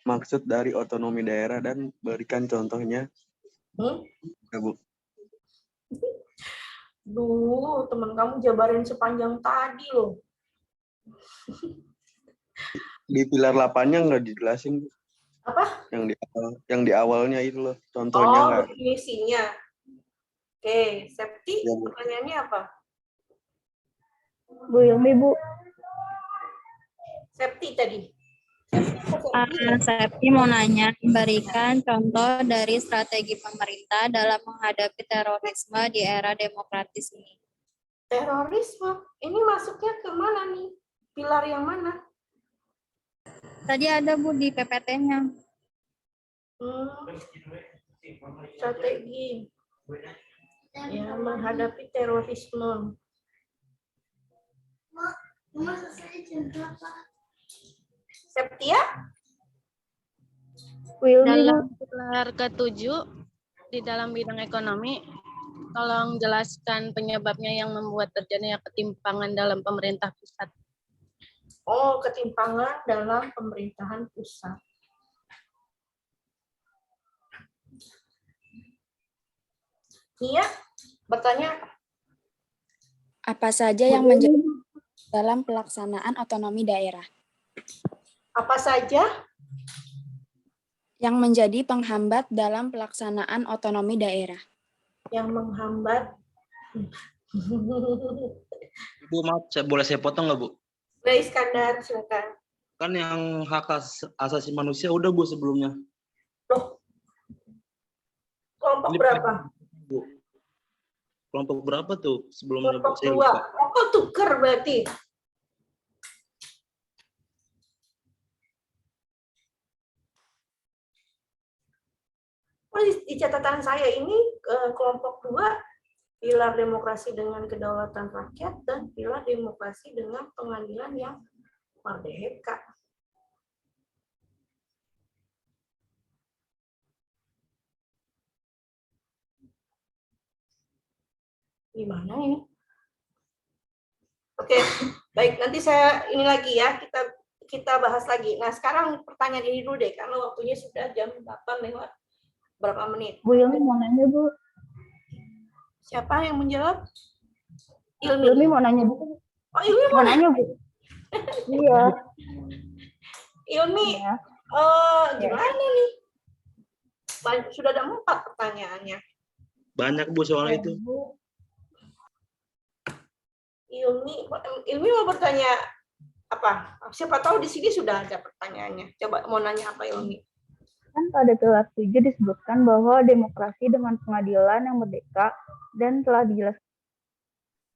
[SPEAKER 17] maksud dari otonomi daerah dan berikan contohnya. Ya, Bu.
[SPEAKER 6] Duh, teman kamu jabarin sepanjang tadi loh.
[SPEAKER 17] Di pilar 8-nya nggak dijelasin, Bu.
[SPEAKER 6] Apa?
[SPEAKER 17] Yang di awalnya itu loh, contohnya nggak.
[SPEAKER 6] Definisinya. Oke, Septi,
[SPEAKER 17] Ya, Bu.
[SPEAKER 6] pertanyaannya apa?
[SPEAKER 2] Bu Ilmi, Bu.
[SPEAKER 6] Septi tadi.
[SPEAKER 4] Septi mau nanya, berikan contoh dari strategi pemerintah dalam menghadapi terorisme di era demokratis ini.
[SPEAKER 6] Terorisme, ini masuknya ke mana nih? Pilar yang mana?
[SPEAKER 4] Tadi ada, Bu, di PPT-nya.
[SPEAKER 6] Strategi ya menghadapi terorisme. Septia?
[SPEAKER 16] Dalam pilar ke-7 di dalam bidang ekonomi, tolong jelaskan penyebabnya yang membuat terjadinya ketimpangan dalam pemerintah pusat.
[SPEAKER 6] Oh, ketimpangan dalam pemerintahan pusat. Nia, bertanya apa?
[SPEAKER 9] Apa saja yang menjadi dalam pelaksanaan otonomi daerah?
[SPEAKER 6] Apa saja
[SPEAKER 9] yang menjadi penghambat dalam pelaksanaan otonomi daerah?
[SPEAKER 6] Yang menghambat.
[SPEAKER 11] Bu, maaf, boleh saya potong nggak, Bu?
[SPEAKER 6] Boleh, Iskandar, silakan.
[SPEAKER 11] Kan yang hak asasi manusia udah, Bu, sebelumnya.
[SPEAKER 6] Loh, kelompok berapa?
[SPEAKER 11] Bu. Kelompok berapa tuh sebelumnya?
[SPEAKER 6] Kelompok 2. Oh, tuker berarti. Oh, di catatan saya ini kelompok 2, pilar demokrasi dengan kedaulatan rakyat dan pilar demokrasi dengan pengadilan yang merdeka. Gimana ini? Oke, baik, nanti saya ini lagi ya, kita bahas lagi. Nah, sekarang pertanyaan ini dulu deh, karena waktunya sudah jam 8 lewat berapa menit.
[SPEAKER 2] Bu Ilmi mau nanya, Bu.
[SPEAKER 6] Siapa yang menjawab?
[SPEAKER 2] Ilmi mau nanya, Bu.
[SPEAKER 6] Oh, Ilmi
[SPEAKER 2] mau nanya, Bu. Iya.
[SPEAKER 6] Ilmi, gimana nih? Sudah ada 4 pertanyaannya.
[SPEAKER 11] Banyak, Bu, soalnya itu.
[SPEAKER 6] Ilmi mau bertanya apa? Siapa tahu di sini sudah ada pertanyaannya. Coba mau nanya apa, Ilmi?
[SPEAKER 2] Kan pada pilar 7 disebutkan bahwa demokrasi dengan pengadilan yang merdeka dan telah dijelaskan.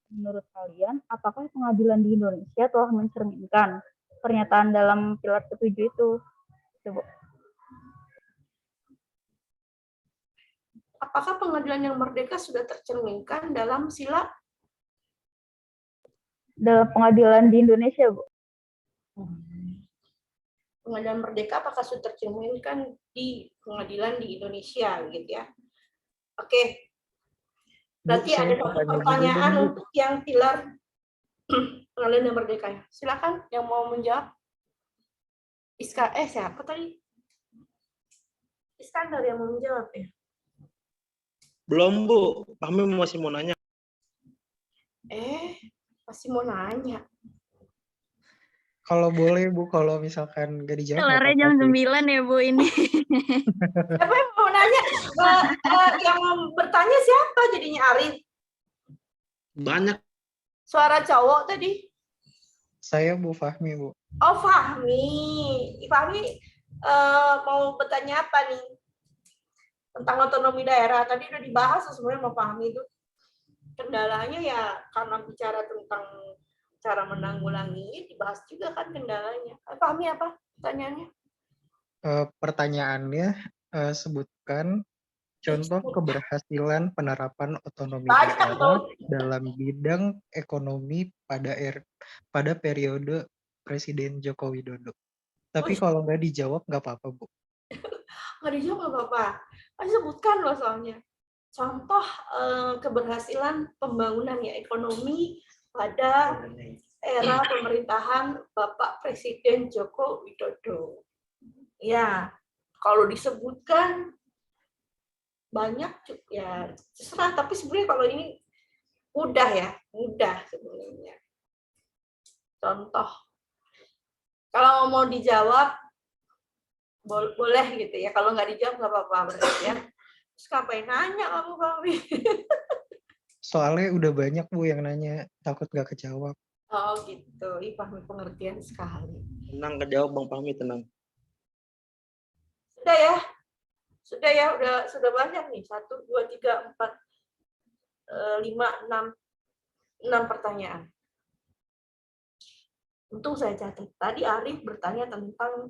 [SPEAKER 2] Menurut kalian, apakah pengadilan di Indonesia telah mencerminkan pernyataan dalam pilar ke-7 itu? Coba.
[SPEAKER 6] Apakah pengadilan yang merdeka sudah tercerminkan dalam sila?
[SPEAKER 2] Dalam pengadilan di Indonesia, Bu.
[SPEAKER 6] Pengadilan merdeka apakah sudah tercerminkan di pengadilan di Indonesia, gitu ya? Oke. Berarti ada pertanyaan untuk yang pilar pengadilan yang merdeka. Silakan yang mau menjawab. Siapa tadi? Iskandar yang mau menjawab ya?
[SPEAKER 11] Belum, Bu. Kami masih mau nanya.
[SPEAKER 6] Masih mau nanya.
[SPEAKER 5] Kalau boleh, Bu, kalau misalkan nggak dijawab.
[SPEAKER 4] Kelarnya jam 9 ya, Bu, ini.
[SPEAKER 6] Siapa yang mau nanya? Yang mau bertanya siapa jadinya, Arif?
[SPEAKER 11] Banyak.
[SPEAKER 6] Suara cowok tadi?
[SPEAKER 5] Saya Bu Fahmi, Bu.
[SPEAKER 6] Oh, Fahmi. Fahmi mau bertanya apa nih? Tentang otonomi daerah. Tadi udah dibahas sebenarnya sama Fahmi itu. Kendalanya ya karena bicara tentang cara menanggulangi dibahas juga kan kendalanya. Fahmi apa pertanyaannya?
[SPEAKER 5] Pertanyaannya sebutkan contoh keberhasilan penerapan otonomi
[SPEAKER 6] Banyak
[SPEAKER 5] daerah
[SPEAKER 6] tuh.
[SPEAKER 5] dalam bidang ekonomi pada periode Presiden Joko Widodo. Tapi
[SPEAKER 6] Wih.
[SPEAKER 5] kalau nggak dijawab nggak apa-apa, Bu.
[SPEAKER 6] Nggak dijawab nggak apa-apa. Kan sebutkan loh soalnya. Contoh keberhasilan pembangunan ya ekonomi pada era pemerintahan Bapak Presiden Joko Widodo. Ya, kalau disebutkan banyak ya terserah. Tapi sebenarnya kalau ini mudah ya, mudah sebenarnya. Contoh, kalau mau dijawab boleh gitu ya. Kalau nggak dijawab nggak apa-apa berarti ya. Terus ngapain nanya kamu Fahmi?
[SPEAKER 5] Soalnya udah banyak, Bu, yang nanya, takut nggak kejawab.
[SPEAKER 6] Oh gitu, Ih, Fahmi pengertian sekali.
[SPEAKER 11] Tenang, kejawab Bang Fahmi, tenang.
[SPEAKER 6] Sudah ya, sudah banyak nih. 1, 2, 3, 4, 5, 6 pertanyaan. Untung saya catat. Tadi Arif bertanya tentang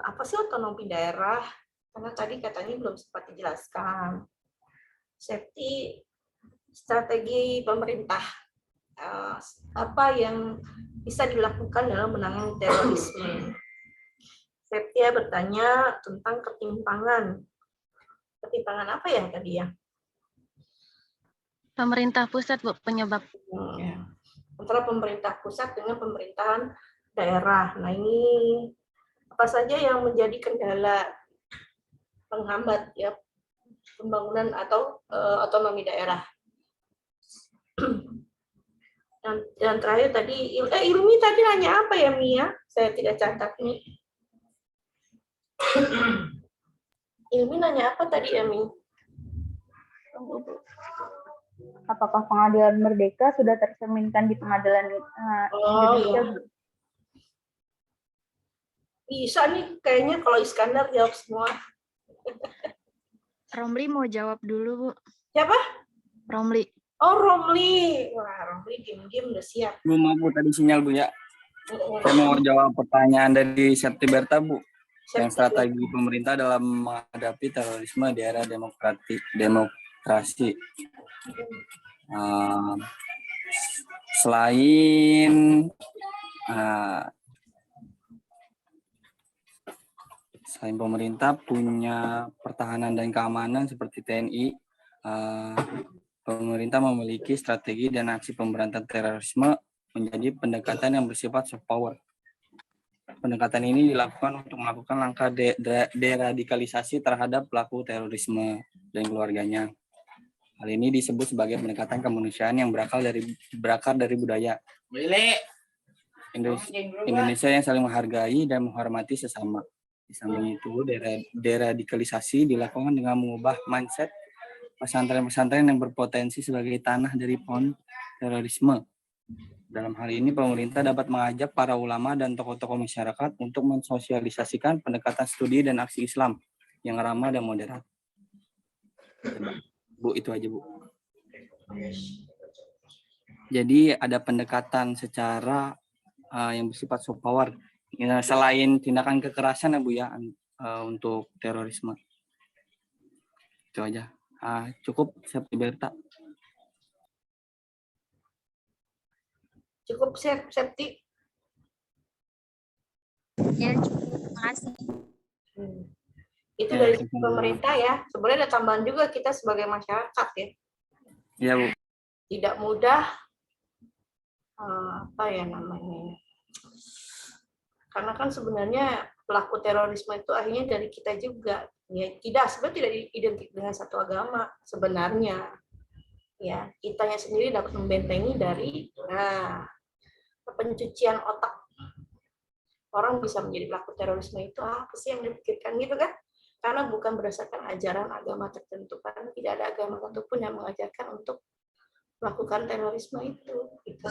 [SPEAKER 6] apa sih otonomi daerah, karena tadi katanya belum sempat dijelaskan. Safety, strategi pemerintah, apa yang bisa dilakukan dalam menangani terorisme. Septia bertanya tentang ketimpangan. Ketimpangan apa ya tadi ya?
[SPEAKER 16] Pemerintah pusat, Bu, penyebab.
[SPEAKER 6] Ya. Antara pemerintah pusat dengan pemerintahan daerah. Nah ini apa saja yang menjadi kendala penghambat ya pembangunan atau otonomi daerah. Dan terakhir tadi, Ilmi tadi nanya apa ya Mia? Saya tidak catat nih. Ilmi nanya apa tadi ya Mi?
[SPEAKER 2] Apakah pengadilan merdeka sudah tercerminkan di pengadilan Indonesia?
[SPEAKER 6] Iya. Bisa nih, kayaknya kalau Iskandar jawab semua.
[SPEAKER 13] Romli mau jawab dulu, Bu.
[SPEAKER 6] Siapa?
[SPEAKER 13] Romli.
[SPEAKER 6] Oh, Romli. Wah, Romli diem-diem udah siap.
[SPEAKER 8] Bu, maaf Bu, tadi sinyal Bu ya. Saya mau jawab pertanyaan dari Septi Berta Bu. Yang strategi pemerintah dalam menghadapi terorisme di era demokrasi. Selain pemerintah punya pertahanan dan keamanan seperti TNI, pemerintah memiliki strategi dan aksi pemberantasan terorisme menjadi pendekatan yang bersifat soft power. Pendekatan ini dilakukan untuk melakukan langkah deradikalisasi terhadap pelaku terorisme dan keluarganya. Hal ini disebut sebagai pendekatan kemanusiaan yang berakar dari budaya. Indonesia yang saling menghargai dan menghormati sesama. Di samping itu, deradikalisasi dilakukan dengan mengubah mindset pesantren-pesantren yang berpotensi sebagai tanah dari pohon terorisme. Dalam hal ini, pemerintah dapat mengajak para ulama dan tokoh-tokoh masyarakat untuk mensosialisasikan pendekatan studi dan aksi Islam yang ramah dan moderat. Bu, itu aja Bu. Jadi ada pendekatan secara yang bersifat soft power. Selain tindakan kekerasan ya Bu ya, untuk terorisme. Itu aja. Cukup, Septi Berta.
[SPEAKER 6] Cukup, Septi?
[SPEAKER 9] Ya, cukup. Terima kasih.
[SPEAKER 6] Itu dari pemerintah ya. Sebenarnya ada tambahan juga kita sebagai masyarakat ya.
[SPEAKER 8] Iya Bu.
[SPEAKER 6] Tidak mudah, apa ya namanya? Karena kan sebenarnya pelaku terorisme itu akhirnya dari kita juga. Ya, sebenarnya tidak identik dengan satu agama sebenarnya. Ya, kitanya sendiri dapat membentengi dari pencucian otak. Orang bisa menjadi pelaku terorisme itu apa sih yang dipikirkan gitu kan? Karena bukan berdasarkan ajaran agama tertentu, kan tidak ada agama satupun yang mengajarkan untuk melakukan terorisme itu. Gitu.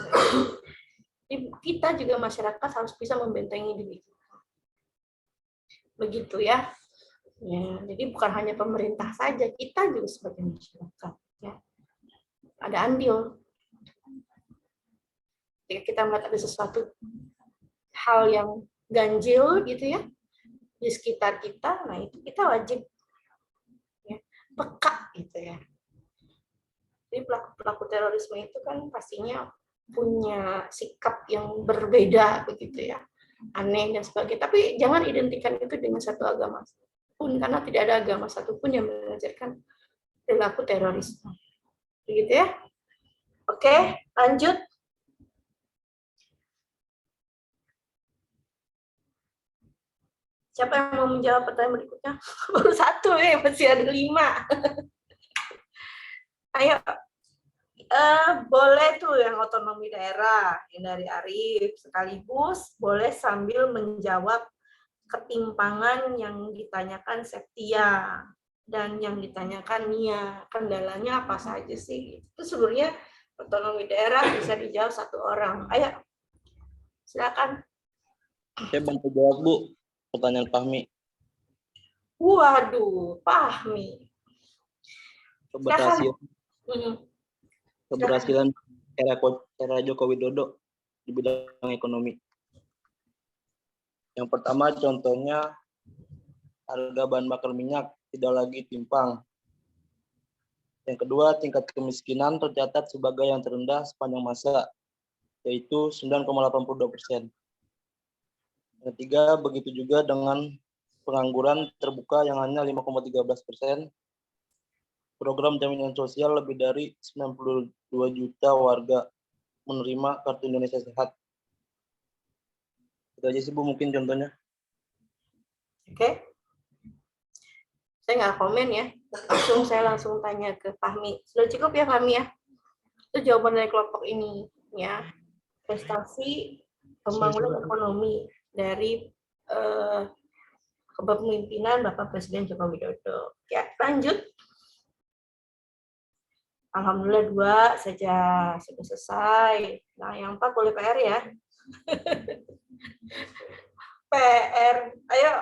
[SPEAKER 6] Kita juga masyarakat harus bisa membentengi diri kita. Begitu ya. Ya, jadi bukan hanya pemerintah saja, kita juga sebagai masyarakat. Ya. Ada andil. Ketika kita melihat ada sesuatu hal yang ganjil gitu ya di sekitar kita, nah itu kita wajib ya, peka gitu ya. Jadi pelaku terorisme itu kan pastinya punya sikap yang berbeda begitu ya, aneh dan sebagainya. Tapi jangan identikan itu dengan satu agama pun, karena tidak ada agama satupun yang mengajarkan perilaku terorisme. Begitu ya. Oke, lanjut. Siapa yang mau menjawab pertanyaan berikutnya? Baru satu masih ada 5. Ayo. Boleh tuh yang otonomi daerah yang dari Arif, sekaligus boleh sambil menjawab ketimpangan yang ditanyakan Septia dan yang ditanyakan Nia. Kendalanya apa saja sih? Itu sebenarnya otonomi daerah bisa dijawab 1 orang. Ayo, silakan.
[SPEAKER 11] Saya bantu jawab, Bu, pertanyaan Fahmi.
[SPEAKER 6] Waduh, Fahmi.
[SPEAKER 11] Keberhasilan era Joko Widodo di bidang ekonomi. Yang pertama contohnya harga bahan bakar minyak tidak lagi timpang. Yang kedua, tingkat kemiskinan tercatat sebagai yang terendah sepanjang masa, yaitu 9,82%. Yang ketiga, begitu juga dengan pengangguran terbuka yang hanya 5,13%. Program jaminan sosial lebih dari 92 juta warga menerima kartu Indonesia Sehat. Itu aja sih, Bu, mungkin contohnya.
[SPEAKER 6] Oke. Saya nggak komen ya. Saya langsung tanya ke Fahmi. Sudah cukup ya, Fahmi ya? Itu jawaban dari kelompok ini ya. Prestasi pembangunan ekonomi dari kepemimpinan Bapak Presiden Joko Widodo. Ya, lanjut. Alhamdulillah 2 saja sudah selesai. Nah, yang 4 boleh PR ya. PR. Ayo.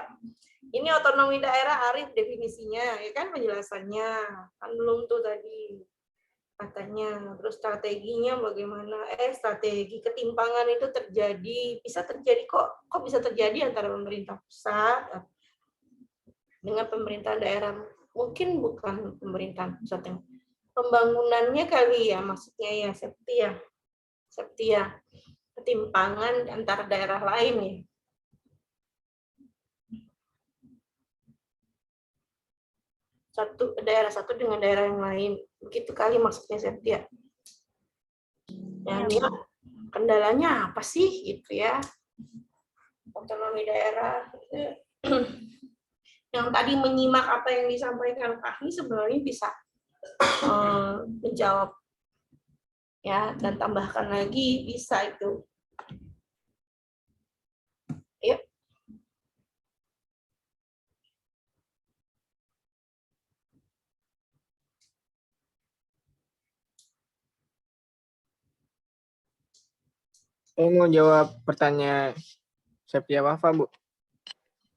[SPEAKER 6] Ini otonomi daerah, Arif definisinya, ya kan penjelasannya. Kan belum tuh tadi katanya. Terus strateginya bagaimana? Strategi ketimpangan itu terjadi, bisa terjadi kok bisa terjadi antara pemerintah pusat dengan pemerintah daerah. Mungkin bukan pemerintahan pusat yang pembangunannya kali ya, maksudnya ya Septia, ketimpangan antara daerah lain ya. Daerah satu dengan daerah yang lain, begitu kali maksudnya Septia. Dan ya, kendalanya apa sih gitu ya? Otonomi daerah. Yang tadi menyimak apa yang disampaikan Fahmi sebenarnya bisa menjawab ya, dan tambahkan lagi bisa itu. Yuk.
[SPEAKER 14] Saya mau jawab pertanyaan Septia Wafa, Bu.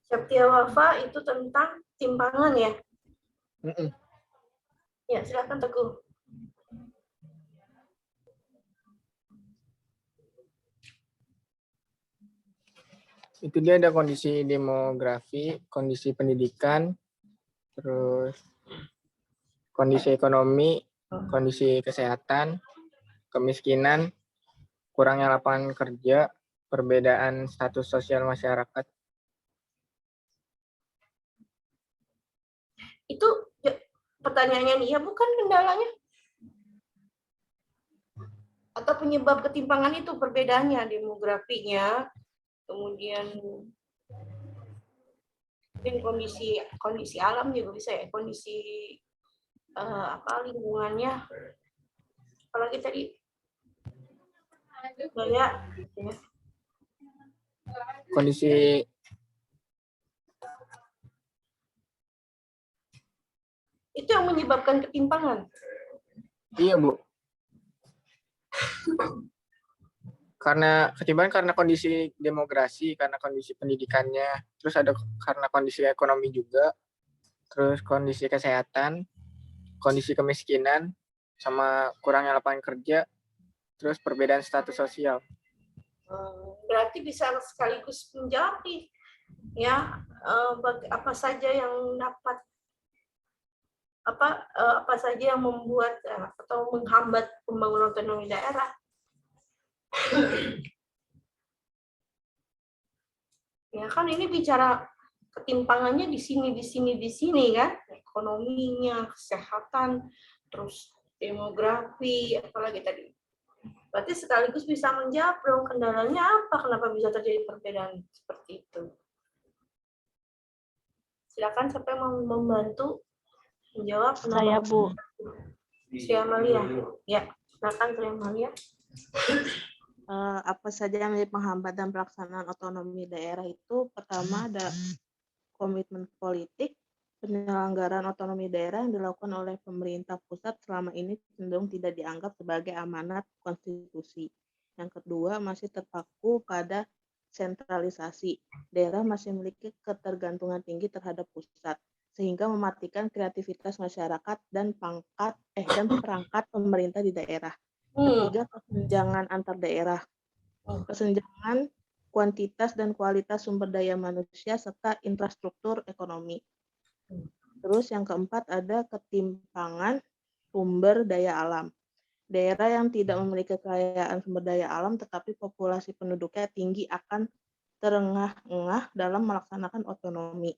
[SPEAKER 6] Septia Wafa itu tentang timpangan ya? Ya, silakan Teguh.
[SPEAKER 14] Itu dia ada kondisi demografi, kondisi pendidikan, terus kondisi ekonomi, kondisi kesehatan, kemiskinan, kurangnya lapangan kerja, perbedaan status sosial masyarakat.
[SPEAKER 6] Itu pertanyaannya nih, ya bukan kendalanya? Atau penyebab ketimpangan itu perbedaannya, demografinya, kemudian mungkin kondisi alam juga bisa ya, kondisi lingkungannya, apalagi tadi ya.
[SPEAKER 14] Kondisi
[SPEAKER 6] itu yang menyebabkan ketimpangan.
[SPEAKER 14] Iya, Bu. Karena kondisi demografi, karena kondisi pendidikannya, terus ada karena kondisi ekonomi juga, terus kondisi kesehatan, kondisi kemiskinan, sama kurangnya lapangan kerja, terus perbedaan status sosial.
[SPEAKER 6] Berarti bisa sekaligus menjawab nih, ya, apa saja yang dapat apa saja yang membuat atau menghambat pembangunan otonomi daerah. Ya kan ini bicara ketimpangannya di sini kan, ekonominya, kesehatan, terus demografi, apalagi tadi. Berarti sekaligus bisa menjawab dong kendalanya apa, kenapa bisa terjadi perbedaan seperti itu. Silakan siapa yang mau membantu menjawab.
[SPEAKER 12] Saya, Bu.
[SPEAKER 6] Sri Amalia. Ya, silakan Sri Amalia.
[SPEAKER 12] Apa saja yang menjadi penghambat dan pelaksanaan otonomi daerah itu? Pertama ada komitmen politik. Penyelenggaraan otonomi daerah yang dilakukan oleh pemerintah pusat selama ini cenderung tidak dianggap sebagai amanat konstitusi. Yang kedua, masih terpaku pada sentralisasi. Daerah masih memiliki ketergantungan tinggi terhadap pusat, sehingga mematikan kreativitas masyarakat dan perangkat pemerintah di daerah. Ketiga, kesenjangan antar daerah. Kesenjangan kuantitas dan kualitas sumber daya manusia serta infrastruktur ekonomi. Terus yang keempat ada ketimpangan sumber daya alam. Daerah yang tidak memiliki kekayaan sumber daya alam tetapi populasi penduduknya tinggi akan terengah-engah dalam melaksanakan otonomi.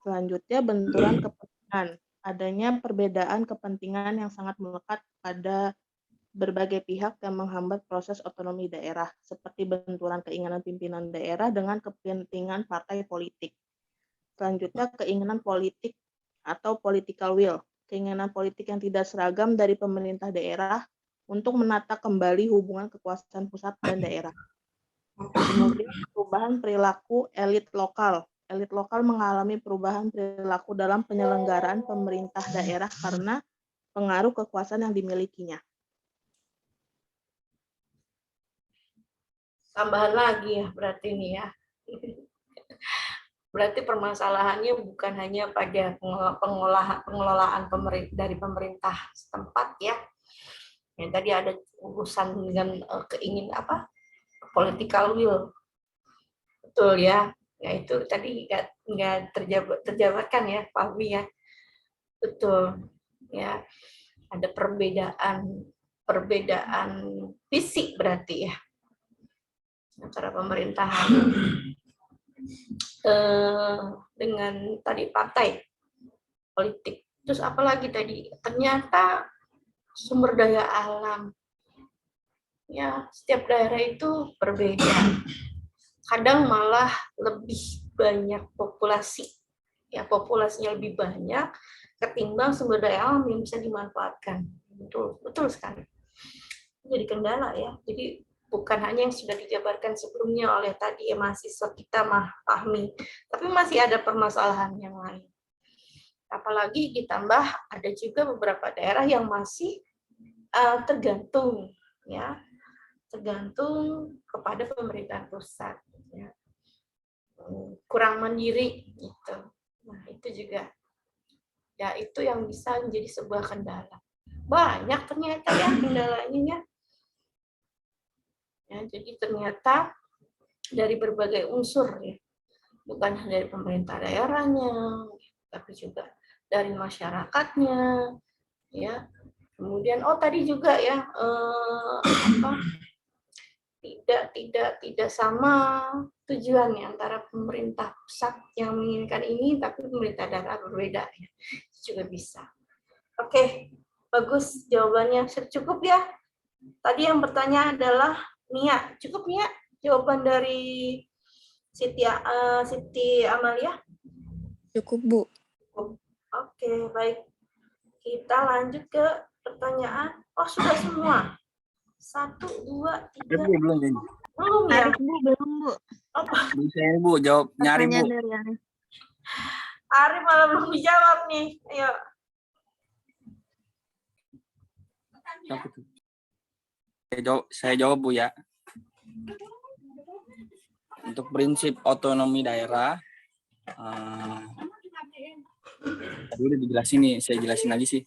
[SPEAKER 12] Selanjutnya benturan kepentingan. Adanya perbedaan kepentingan yang sangat melekat pada berbagai pihak yang menghambat proses otonomi daerah, seperti benturan keinginan pimpinan daerah dengan kepentingan partai politik. Selanjutnya, keinginan politik atau political will, keinginan politik yang tidak seragam dari pemerintah daerah untuk menata kembali hubungan kekuasaan pusat dan daerah. Kemudian, perubahan perilaku elit lokal. Elit lokal mengalami perubahan perilaku dalam penyelenggaraan pemerintah daerah karena pengaruh kekuasaan yang dimilikinya.
[SPEAKER 6] Tambahan lagi ya, berarti ini ya. Berarti permasalahannya bukan hanya pada pengelolaan dari pemerintah setempat ya. Yang tadi ada urusan dengan keinginan political will. Betul ya. Ya itu tadi nggak terjabarkan ya, Pak Wi ya. Betul. Ya. Ada perbedaan visi berarti ya antara pemerintahan dengan tadi partai politik. Terus apalagi tadi? Ternyata sumber daya alam. Ya, setiap daerah itu berbeda. Kadang malah lebih banyak populasi. Ya, populasinya lebih banyak ketimbang sumber daya alam yang bisa dimanfaatkan. Betul sekali. Jadi kendala ya. Jadi bukan hanya yang sudah dijabarkan sebelumnya oleh tadi ya mahasiswa kita pahami, tapi masih ada permasalahan yang lain. Apalagi ditambah ada juga beberapa daerah yang masih tergantung kepada pemerintahan pusat, ya. Kurang mandiri gitu. Nah itu juga, ya itu yang bisa menjadi sebuah kendala. Banyak ternyata ya kendalanya ya. Ya, jadi ternyata dari berbagai unsur ya, bukan hanya dari pemerintah daerahnya, tapi juga dari masyarakatnya, ya. Kemudian tadi juga ya tidak sama tujuannya antara pemerintah pusat yang menginginkan ini, tapi pemerintah daerah berbeda ya, itu juga bisa. Oke, bagus jawabannya, cukup ya. Tadi yang bertanya adalah Nia, cukup Nia jawaban dari Siti Amalia?
[SPEAKER 3] Cukup, Bu.
[SPEAKER 6] Oke, baik. Kita lanjut ke pertanyaan. Sudah semua. 1, 2, 3.
[SPEAKER 8] Belum
[SPEAKER 6] ya?
[SPEAKER 12] Belum, Bu.
[SPEAKER 6] Apa?
[SPEAKER 8] Bisa Bu, jawab nyari Bu.
[SPEAKER 6] Ari malah belum dijawab nih. Ayo.
[SPEAKER 8] Saya jawab Bu ya. Untuk prinsip otonomi daerah, tadi udah dijelasin nih, saya jelasin lagi sih.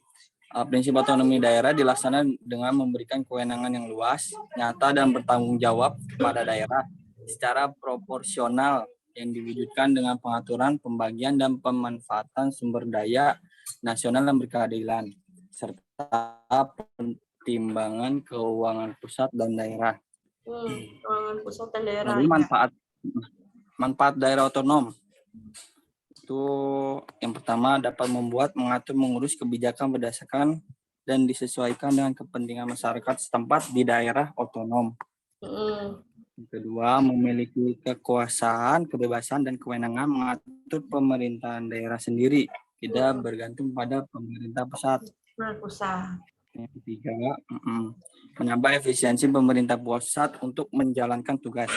[SPEAKER 8] Prinsip otonomi daerah dilaksanakan dengan memberikan kewenangan yang luas, nyata, dan bertanggung jawab kepada daerah secara proporsional yang diwujudkan dengan pengaturan, pembagian, dan pemanfaatan sumber daya nasional yang berkeadilan, serta pertimbangan keuangan pusat dan daerah.
[SPEAKER 6] Keuangan pusat dan daerah.
[SPEAKER 8] Lalu manfaat daerah otonom. Itu yang pertama dapat membuat, mengatur, mengurus kebijakan berdasarkan dan disesuaikan dengan kepentingan masyarakat setempat di daerah otonom. Yang kedua, memiliki kekuasaan, kebebasan, dan kewenangan mengatur pemerintahan daerah sendiri, tidak bergantung pada pemerintah pusat. Yang ketiga, menambah efisiensi pemerintah pusat untuk menjalankan tugas.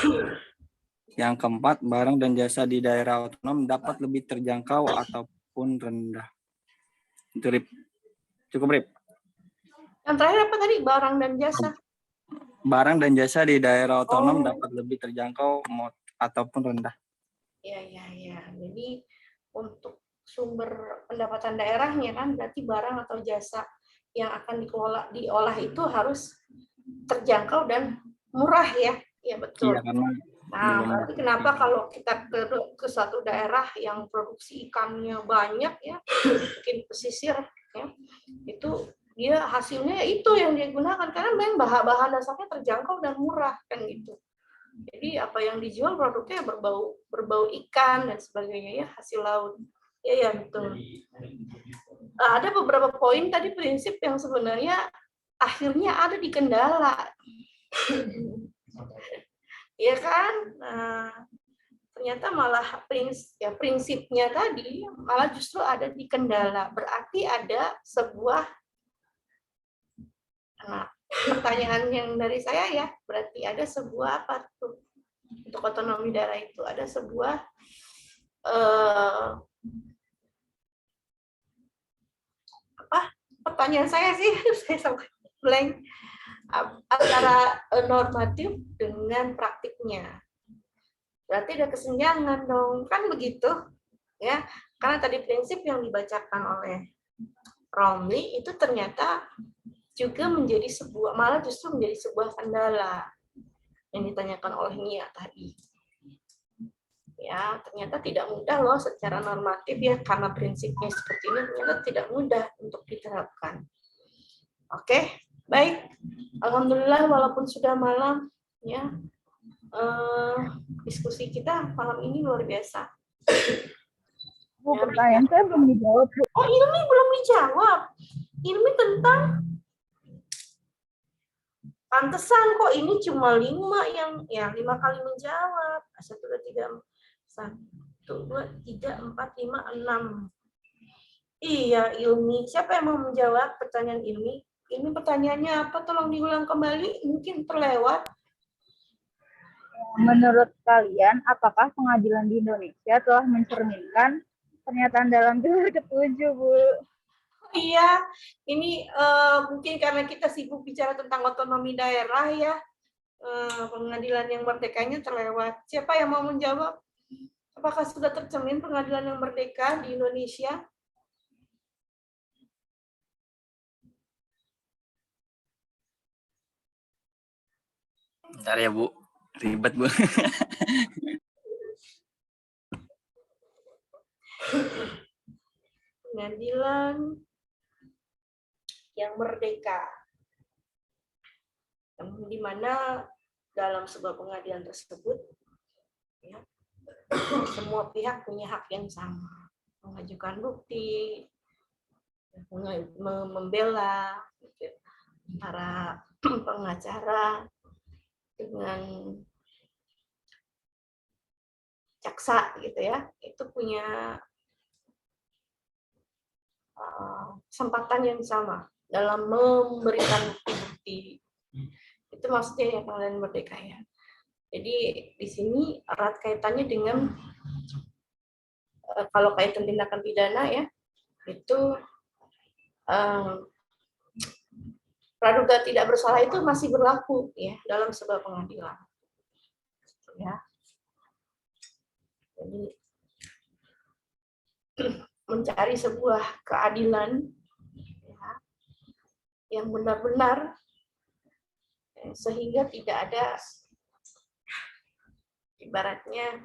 [SPEAKER 8] Yang keempat, barang dan jasa di daerah otonom dapat lebih terjangkau ataupun rendah. Itu, Rip. Cukup, Rip.
[SPEAKER 6] Yang terakhir apa tadi? Barang dan jasa?
[SPEAKER 8] Barang dan jasa di daerah otonom dapat lebih terjangkau ataupun rendah.
[SPEAKER 6] Iya. Jadi untuk sumber pendapatan daerahnya kan berarti barang atau jasa yang akan diolah itu harus terjangkau dan murah ya. Iya betul.
[SPEAKER 8] Iya, karena
[SPEAKER 6] Nah, berarti kenapa kalau kita ke suatu daerah yang produksi ikannya banyak ya, mungkin pesisir ya, itu dia hasilnya itu yang dia gunakan karena memang bahan dasarnya terjangkau dan murah kan gitu. Jadi apa yang dijual produknya berbau ikan dan sebagainya ya, hasil laut. Ya betul. Ada beberapa poin tadi prinsip yang sebenarnya akhirnya ada di kendala. Ya kan, ternyata malah prinsipnya tadi malah justru ada di kendala. Berarti ada sebuah pertanyaan yang dari saya ya, berarti ada sebuah apa tuh untuk otonomi daerah itu ada sebuah pertanyaan saya sih saya sampai blank. Antara normatif dengan praktiknya. Berarti ada kesenjangan dong, kan begitu? Ya, karena tadi prinsip yang dibacakan oleh Romli itu ternyata juga menjadi sebuah, malah justru menjadi sebuah kendala yang ditanyakan oleh Nia tadi. Ya, ternyata tidak mudah loh secara normatif ya, karena prinsipnya seperti ini ternyata tidak mudah untuk diterapkan. Oke. Baik, alhamdulillah walaupun sudah malam ya, diskusi kita malam ini luar biasa.
[SPEAKER 2] Bu, pertanyaan saya belum dijawab, Bu.
[SPEAKER 6] Oh, Ilmi belum dijawab. Ilmi tentang pantesan kok ini cuma 5 yang 5 kali menjawab. 1, 2, 3, 4, 5, 6. Iya, Ilmi. Siapa yang mau menjawab pertanyaan Ilmi? Ini pertanyaannya apa? Tolong diulang kembali, mungkin terlewat.
[SPEAKER 2] Menurut kalian, apakah pengadilan di Indonesia telah mencerminkan pernyataan dalam pilar ke-7, Bu?
[SPEAKER 6] Iya, ini mungkin karena kita sibuk bicara tentang otonomi daerah ya, pengadilan yang merdekanya terlewat. Siapa yang mau menjawab? Apakah sudah tercermin pengadilan yang merdeka di Indonesia?
[SPEAKER 8] Bentar ya, Bu. Ribet, Bu.
[SPEAKER 6] Pengadilan yang merdeka. Di mana dalam sebuah pengadilan tersebut ya, semua pihak punya hak yang sama. Mengajukan bukti, membela para pengacara dengan jaksa gitu ya, itu punya kesempatan yang sama dalam memberikan bukti. Itu maksudnya yang pengadilan merdeka ya. Jadi di sini erat kaitannya dengan kalau kaitan tindakan pidana ya, itu praduga tidak bersalah itu masih berlaku ya dalam sebuah pengadilan. Ya. Jadi mencari sebuah keadilan ya, yang benar-benar, sehingga tidak ada ibaratnya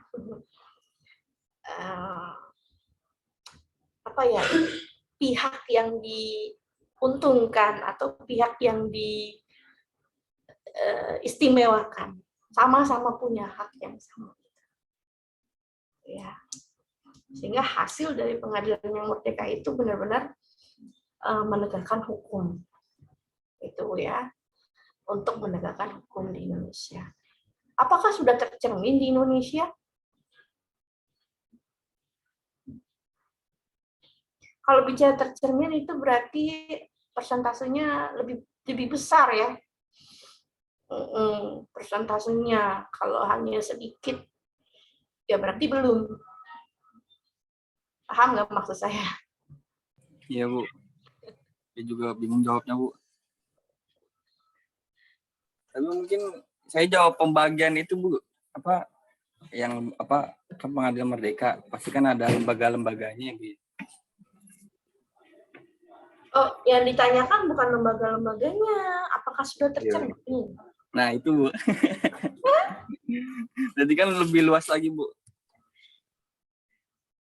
[SPEAKER 6] pihak yang diuntungkan atau pihak yang diistimewakan, sama-sama punya hak yang sama. Ya, sehingga hasil dari pengadilan yang merdeka itu benar-benar menegakkan hukum, itu ya, untuk menegakkan hukum di Indonesia. Apakah sudah tercermin di Indonesia? Kalau bicara tercermin itu berarti persentasenya lebih besar ya. Persentasenya kalau hanya sedikit ya berarti belum. Paham nggak maksud saya?
[SPEAKER 8] Iya Bu. Saya juga bingung jawabnya Bu. Tapi mungkin saya jawab pembagian itu Bu. Ke Pengadilan Merdeka pasti kan ada lembaga-lembaganya gitu.
[SPEAKER 6] Oh, yang ditanyakan bukan lembaga-lembaganya, apakah sudah tercermin?
[SPEAKER 8] Nah, itu Bu. Berarti kan lebih luas lagi, Bu.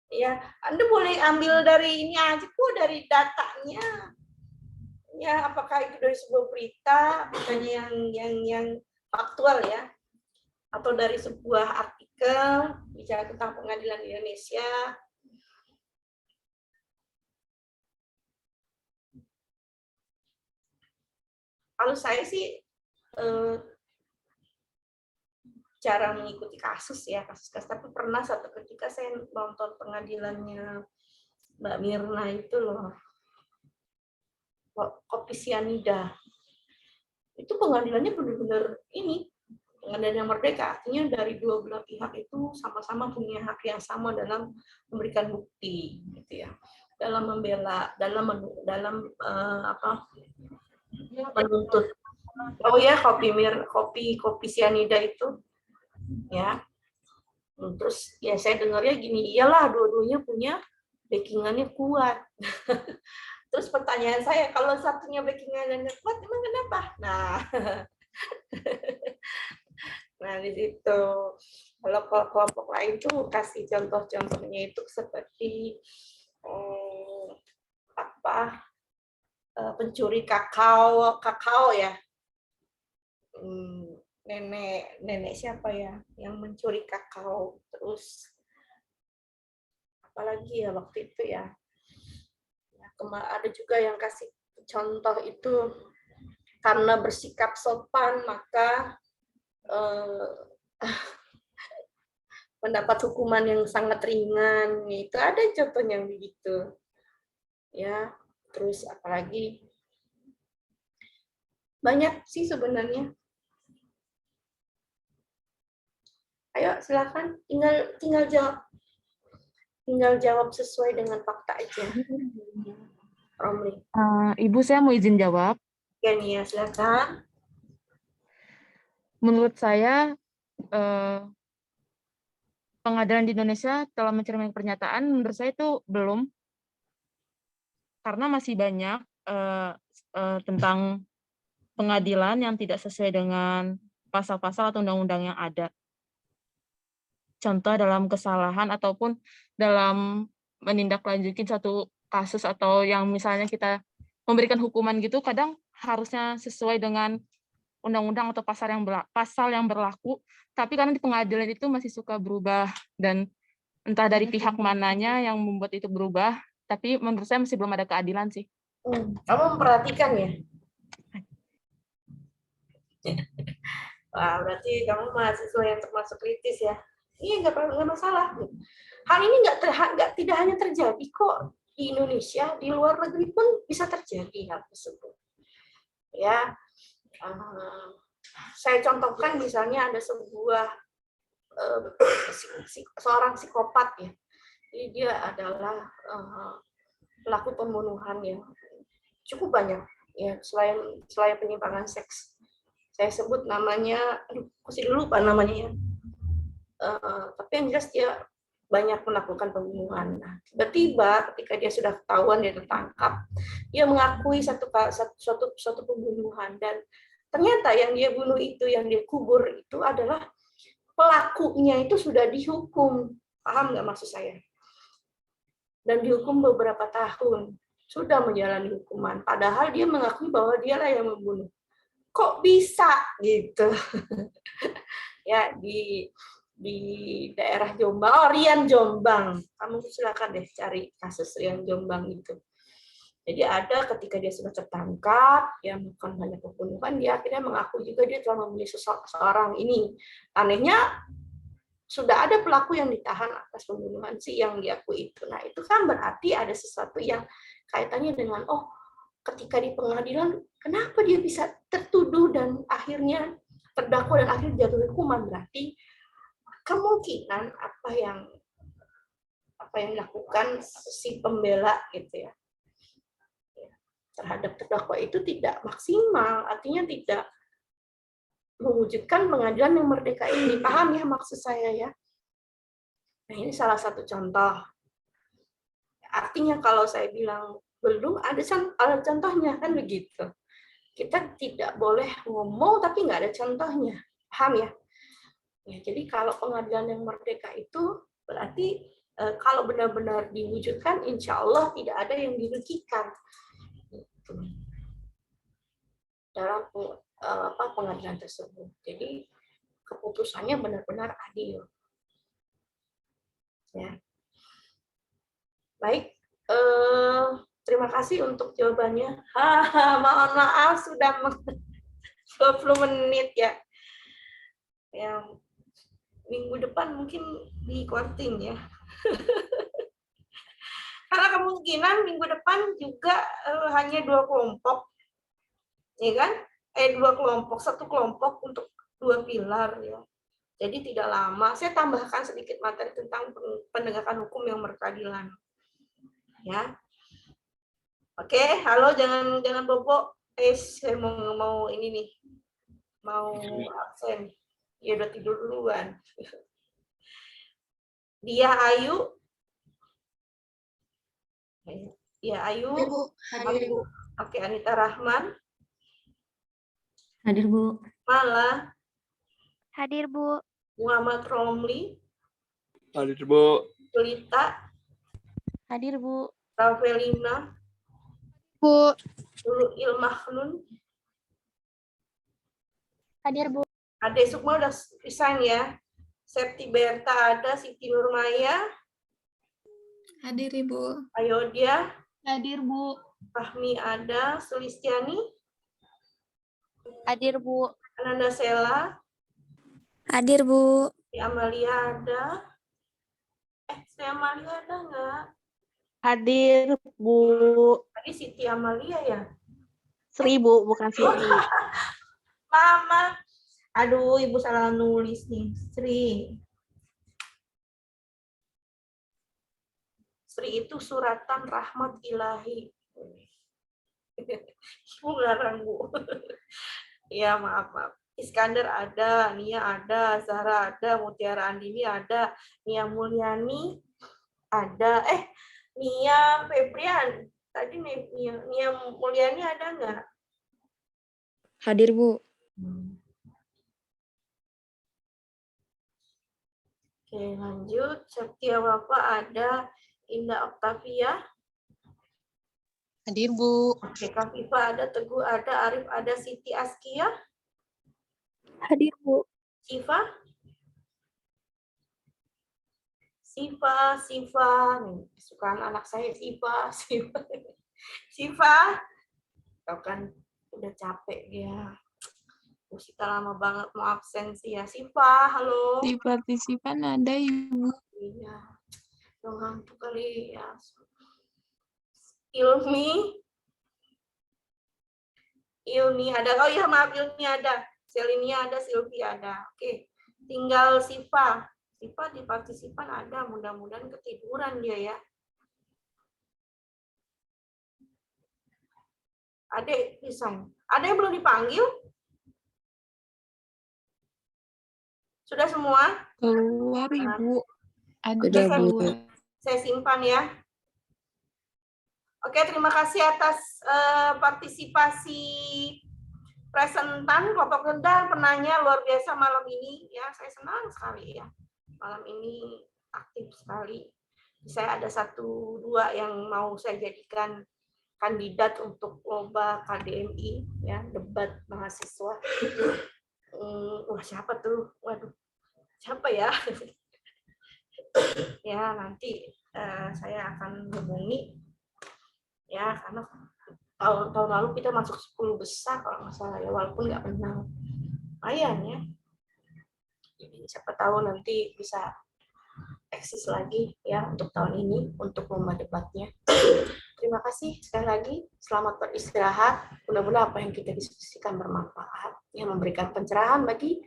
[SPEAKER 6] Ya, Anda boleh ambil dari ini aja, Bu, dari datanya. Ya, apakah itu dari sebuah berita, bukannya yang faktual ya, atau dari sebuah artikel bicara tentang pengadilan di Indonesia. Kalau saya sih cara mengikuti kasus ya, kasus-kasus, tapi pernah satu ketika saya nonton pengadilannya Mbak Mirna itu loh, kopi sianida. Itu pengadilannya benar-benar ini, pengadilan yang merdeka, artinya dari dua belah pihak itu sama-sama punya hak yang sama dalam memberikan bukti, gitu ya, dalam membela, dalam menuntut. Oh ya, kopi sianida itu ya. Terus ya saya dengarnya gini, iyalah dua-duanya punya backingannya kuat. Terus pertanyaan saya, kalau satunya backingannya kuat emang kenapa? Nah di situ kalau kelompok lain tuh kasih contoh-contohnya itu seperti pencuri kakao ya, nenek siapa ya yang mencuri kakao, terus apalagi ya waktu itu ya, ada juga yang kasih contoh itu karena bersikap sopan maka mendapat hukuman yang sangat ringan, itu ada contohnya yang begitu ya. Terus apalagi banyak sih sebenarnya. Ayo silakan, tinggal jawab sesuai dengan fakta aja. Romli.
[SPEAKER 18] Ibu, saya mau izin jawab.
[SPEAKER 6] Ya Nia, silakan.
[SPEAKER 18] Menurut saya pengadilan di Indonesia telah mencerminkan pernyataan, menurut saya itu belum, karena masih banyak tentang pengadilan yang tidak sesuai dengan pasal-pasal atau undang-undang yang ada. Contoh dalam kesalahan ataupun dalam menindaklanjuti satu kasus atau yang misalnya kita memberikan hukuman gitu, kadang harusnya sesuai dengan undang-undang atau pasal yang berlaku, tapi karena di pengadilan itu masih suka berubah dan entah dari pihak mananya yang membuat itu berubah, tapi menurut saya masih belum ada keadilan sih.
[SPEAKER 6] Kamu memperhatikan ya? Wah, berarti kamu mahasiswa yang termasuk kritis ya? Iya, nggak masalah. Hal ini tidak hanya terjadi kok di Indonesia, di luar negeri pun bisa terjadi hal tersebut. Ya, saya contohkan misalnya ada seorang psikopat ya. Jadi dia adalah pelaku pembunuhan yang cukup banyak ya, selain penyimpangan seks. Saya sebut namanya, masih lupa namanya ya. Tapi yang jelas dia banyak melakukan pembunuhan. Nah, tiba-tiba ketika dia sudah ketahuan, dia tertangkap, dia mengakui suatu pembunuhan, dan ternyata yang dia bunuh itu, yang dia kubur itu adalah pelakunya itu sudah dihukum. Paham nggak maksud saya? Dan dihukum beberapa tahun, sudah menjalani hukuman. Padahal dia mengakui bahwa dialah yang membunuh. Kok bisa gitu? Ya, di daerah Jombang, Rian Jombang. Kamu silakan deh cari kasus Rian Jombang itu. Jadi ada ketika dia sudah tertangkap, dia melakukan banyak pembunuhan, dia akhirnya mengaku juga dia telah membunuh seseorang ini. Anehnya sudah ada pelaku yang ditahan atas pembunuhan si yang diakui itu. Nah, itu kan berarti ada sesuatu yang kaitannya dengan, oh, ketika di pengadilan, kenapa dia bisa tertuduh dan akhirnya terdakwa dan akhirnya jatuh hukuman? Berarti kemungkinan apa yang dilakukan si pembela gitu ya terhadap terdakwa itu tidak maksimal, artinya tidak mewujudkan pengadilan yang merdeka ini. Paham ya maksud saya ya? Nah, ini salah satu contoh. Artinya kalau saya bilang belum ada contohnya, kan begitu. Kita tidak boleh ngomong tapi nggak ada contohnya. Paham ya? Ya, jadi kalau pengadilan yang merdeka itu berarti kalau benar-benar diwujudkan, insya Allah tidak ada yang dirugikan gitu, dalam pengadilan tersebut. Jadi keputusannya benar-benar adil. Ya. Baik, terima kasih untuk jawabannya. Mohon maaf sudah 20 menit ya. Yang minggu depan mungkin di quarting ya. Karena kemungkinan minggu depan juga hanya 2 kelompok. Ya kan? 2 kelompok, 1 kelompok untuk 2 pilar ya. Jadi tidak lama. Saya tambahkan sedikit materi tentang penegakan hukum yang berkeadilan. Ya. Oke, halo, jangan bobo. Saya mau ini nih. Mau absen. Ya udah tidur duluan. Dia Ayu. Ya Ayu. Hadir, Bu. Oke, Anita Rahman.
[SPEAKER 15] Hadir, Bu.
[SPEAKER 6] Mala.
[SPEAKER 9] Hadir, Bu.
[SPEAKER 6] Muhammad Romli.
[SPEAKER 17] Hadir, Bu.
[SPEAKER 6] Lita.
[SPEAKER 9] Hadir, Bu.
[SPEAKER 6] Ravelina.
[SPEAKER 3] Bu.
[SPEAKER 6] Lulu Ilmahnun.
[SPEAKER 1] Hadir, Bu.
[SPEAKER 6] Ade Sukma udah resign ya. Septi Berta ada, Siti Nurmaya.
[SPEAKER 3] Hadir, Ibu.
[SPEAKER 6] Ayodia.
[SPEAKER 3] Hadir, Bu.
[SPEAKER 6] Fahmi ada, Sulistiani.
[SPEAKER 9] Hadir, Bu.
[SPEAKER 6] Ananda Sela.
[SPEAKER 9] Hadir, Bu.
[SPEAKER 6] Amalia ada. Saya Amalia ada nggak?
[SPEAKER 12] Hadir, Bu.
[SPEAKER 6] Tadi Siti Amalia ya?
[SPEAKER 12] Sri, Bu, bukan Siti.
[SPEAKER 6] Mama. Aduh, Ibu salah nulis nih. Sri. Sri itu suratan rahmat ilahi. Ibu ngarang, Bu. Ya, maaf. Iskandar ada, Nia ada, Zahra ada, Mutiara Andini ada, Nia Mulyani ada. Nia Febrian. Tadi Nia Mulyani ada nggak?
[SPEAKER 9] Hadir, Bu.
[SPEAKER 6] Oke, lanjut. Septia Wafa ada, Indah Octavia.
[SPEAKER 12] Hadir, Bu.
[SPEAKER 6] Oke, Kafifa ada, Teguh ada, Arif ada, Siti Askia.
[SPEAKER 9] Hadir, Bu.
[SPEAKER 6] Siva. Siva. Kesukaan anak saya, Siva. Kau kan udah capek dia. Kita lama banget mau absen sih ya. Siva, halo.
[SPEAKER 3] Di partisipan ada, Ibu.
[SPEAKER 6] Iya. Ngantuk kali ya. Ilmi ada. Oh iya, maaf, Ilmi ada. Selinia ada, Silvia ada. Oke. Tinggal Siva. Siva di partisipan ada. Mudah-mudahan ketiduran dia ya. Adek resign. Ada yang belum dipanggil? Sudah semua?
[SPEAKER 3] Keluar, Ibu. Ada
[SPEAKER 6] Oke,
[SPEAKER 3] Bu.
[SPEAKER 6] saya simpan ya. Oke, terima kasih atas partisipasi presentan kelompok rendah, penanya luar biasa malam ini ya. Saya senang sekali ya. Malam ini aktif sekali. Saya ada 1-2 yang mau saya jadikan kandidat untuk lomba KDMI ya, debat mahasiswa. Wah, siapa tuh? Waduh. Siapa ya? Ya, nanti saya akan hubungi ya, karena tahun lalu kita masuk 10 besar kalau nggak salah ya, walaupun nggak menang. Lumayan ya. Jadi siapa tahu nanti bisa eksis lagi ya untuk tahun ini untuk lomba debatnya. Terima kasih sekali lagi. Selamat beristirahat. Mudah-mudahan apa yang kita diskusikan bermanfaat, yang memberikan pencerahan bagi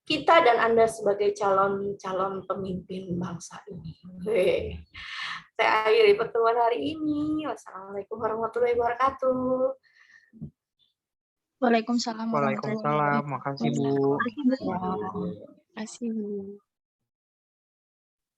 [SPEAKER 6] kita dan Anda sebagai calon pemimpin bangsa ini. Saya akhiri pertemuan hari ini. Wassalamualaikum warahmatullahi wabarakatuh.
[SPEAKER 3] Waalaikumsalam warahmatullahi
[SPEAKER 5] Waalaikumsalam.
[SPEAKER 3] wabarakatuh.
[SPEAKER 5] Makasih Bu.
[SPEAKER 3] Terima kasih Bu.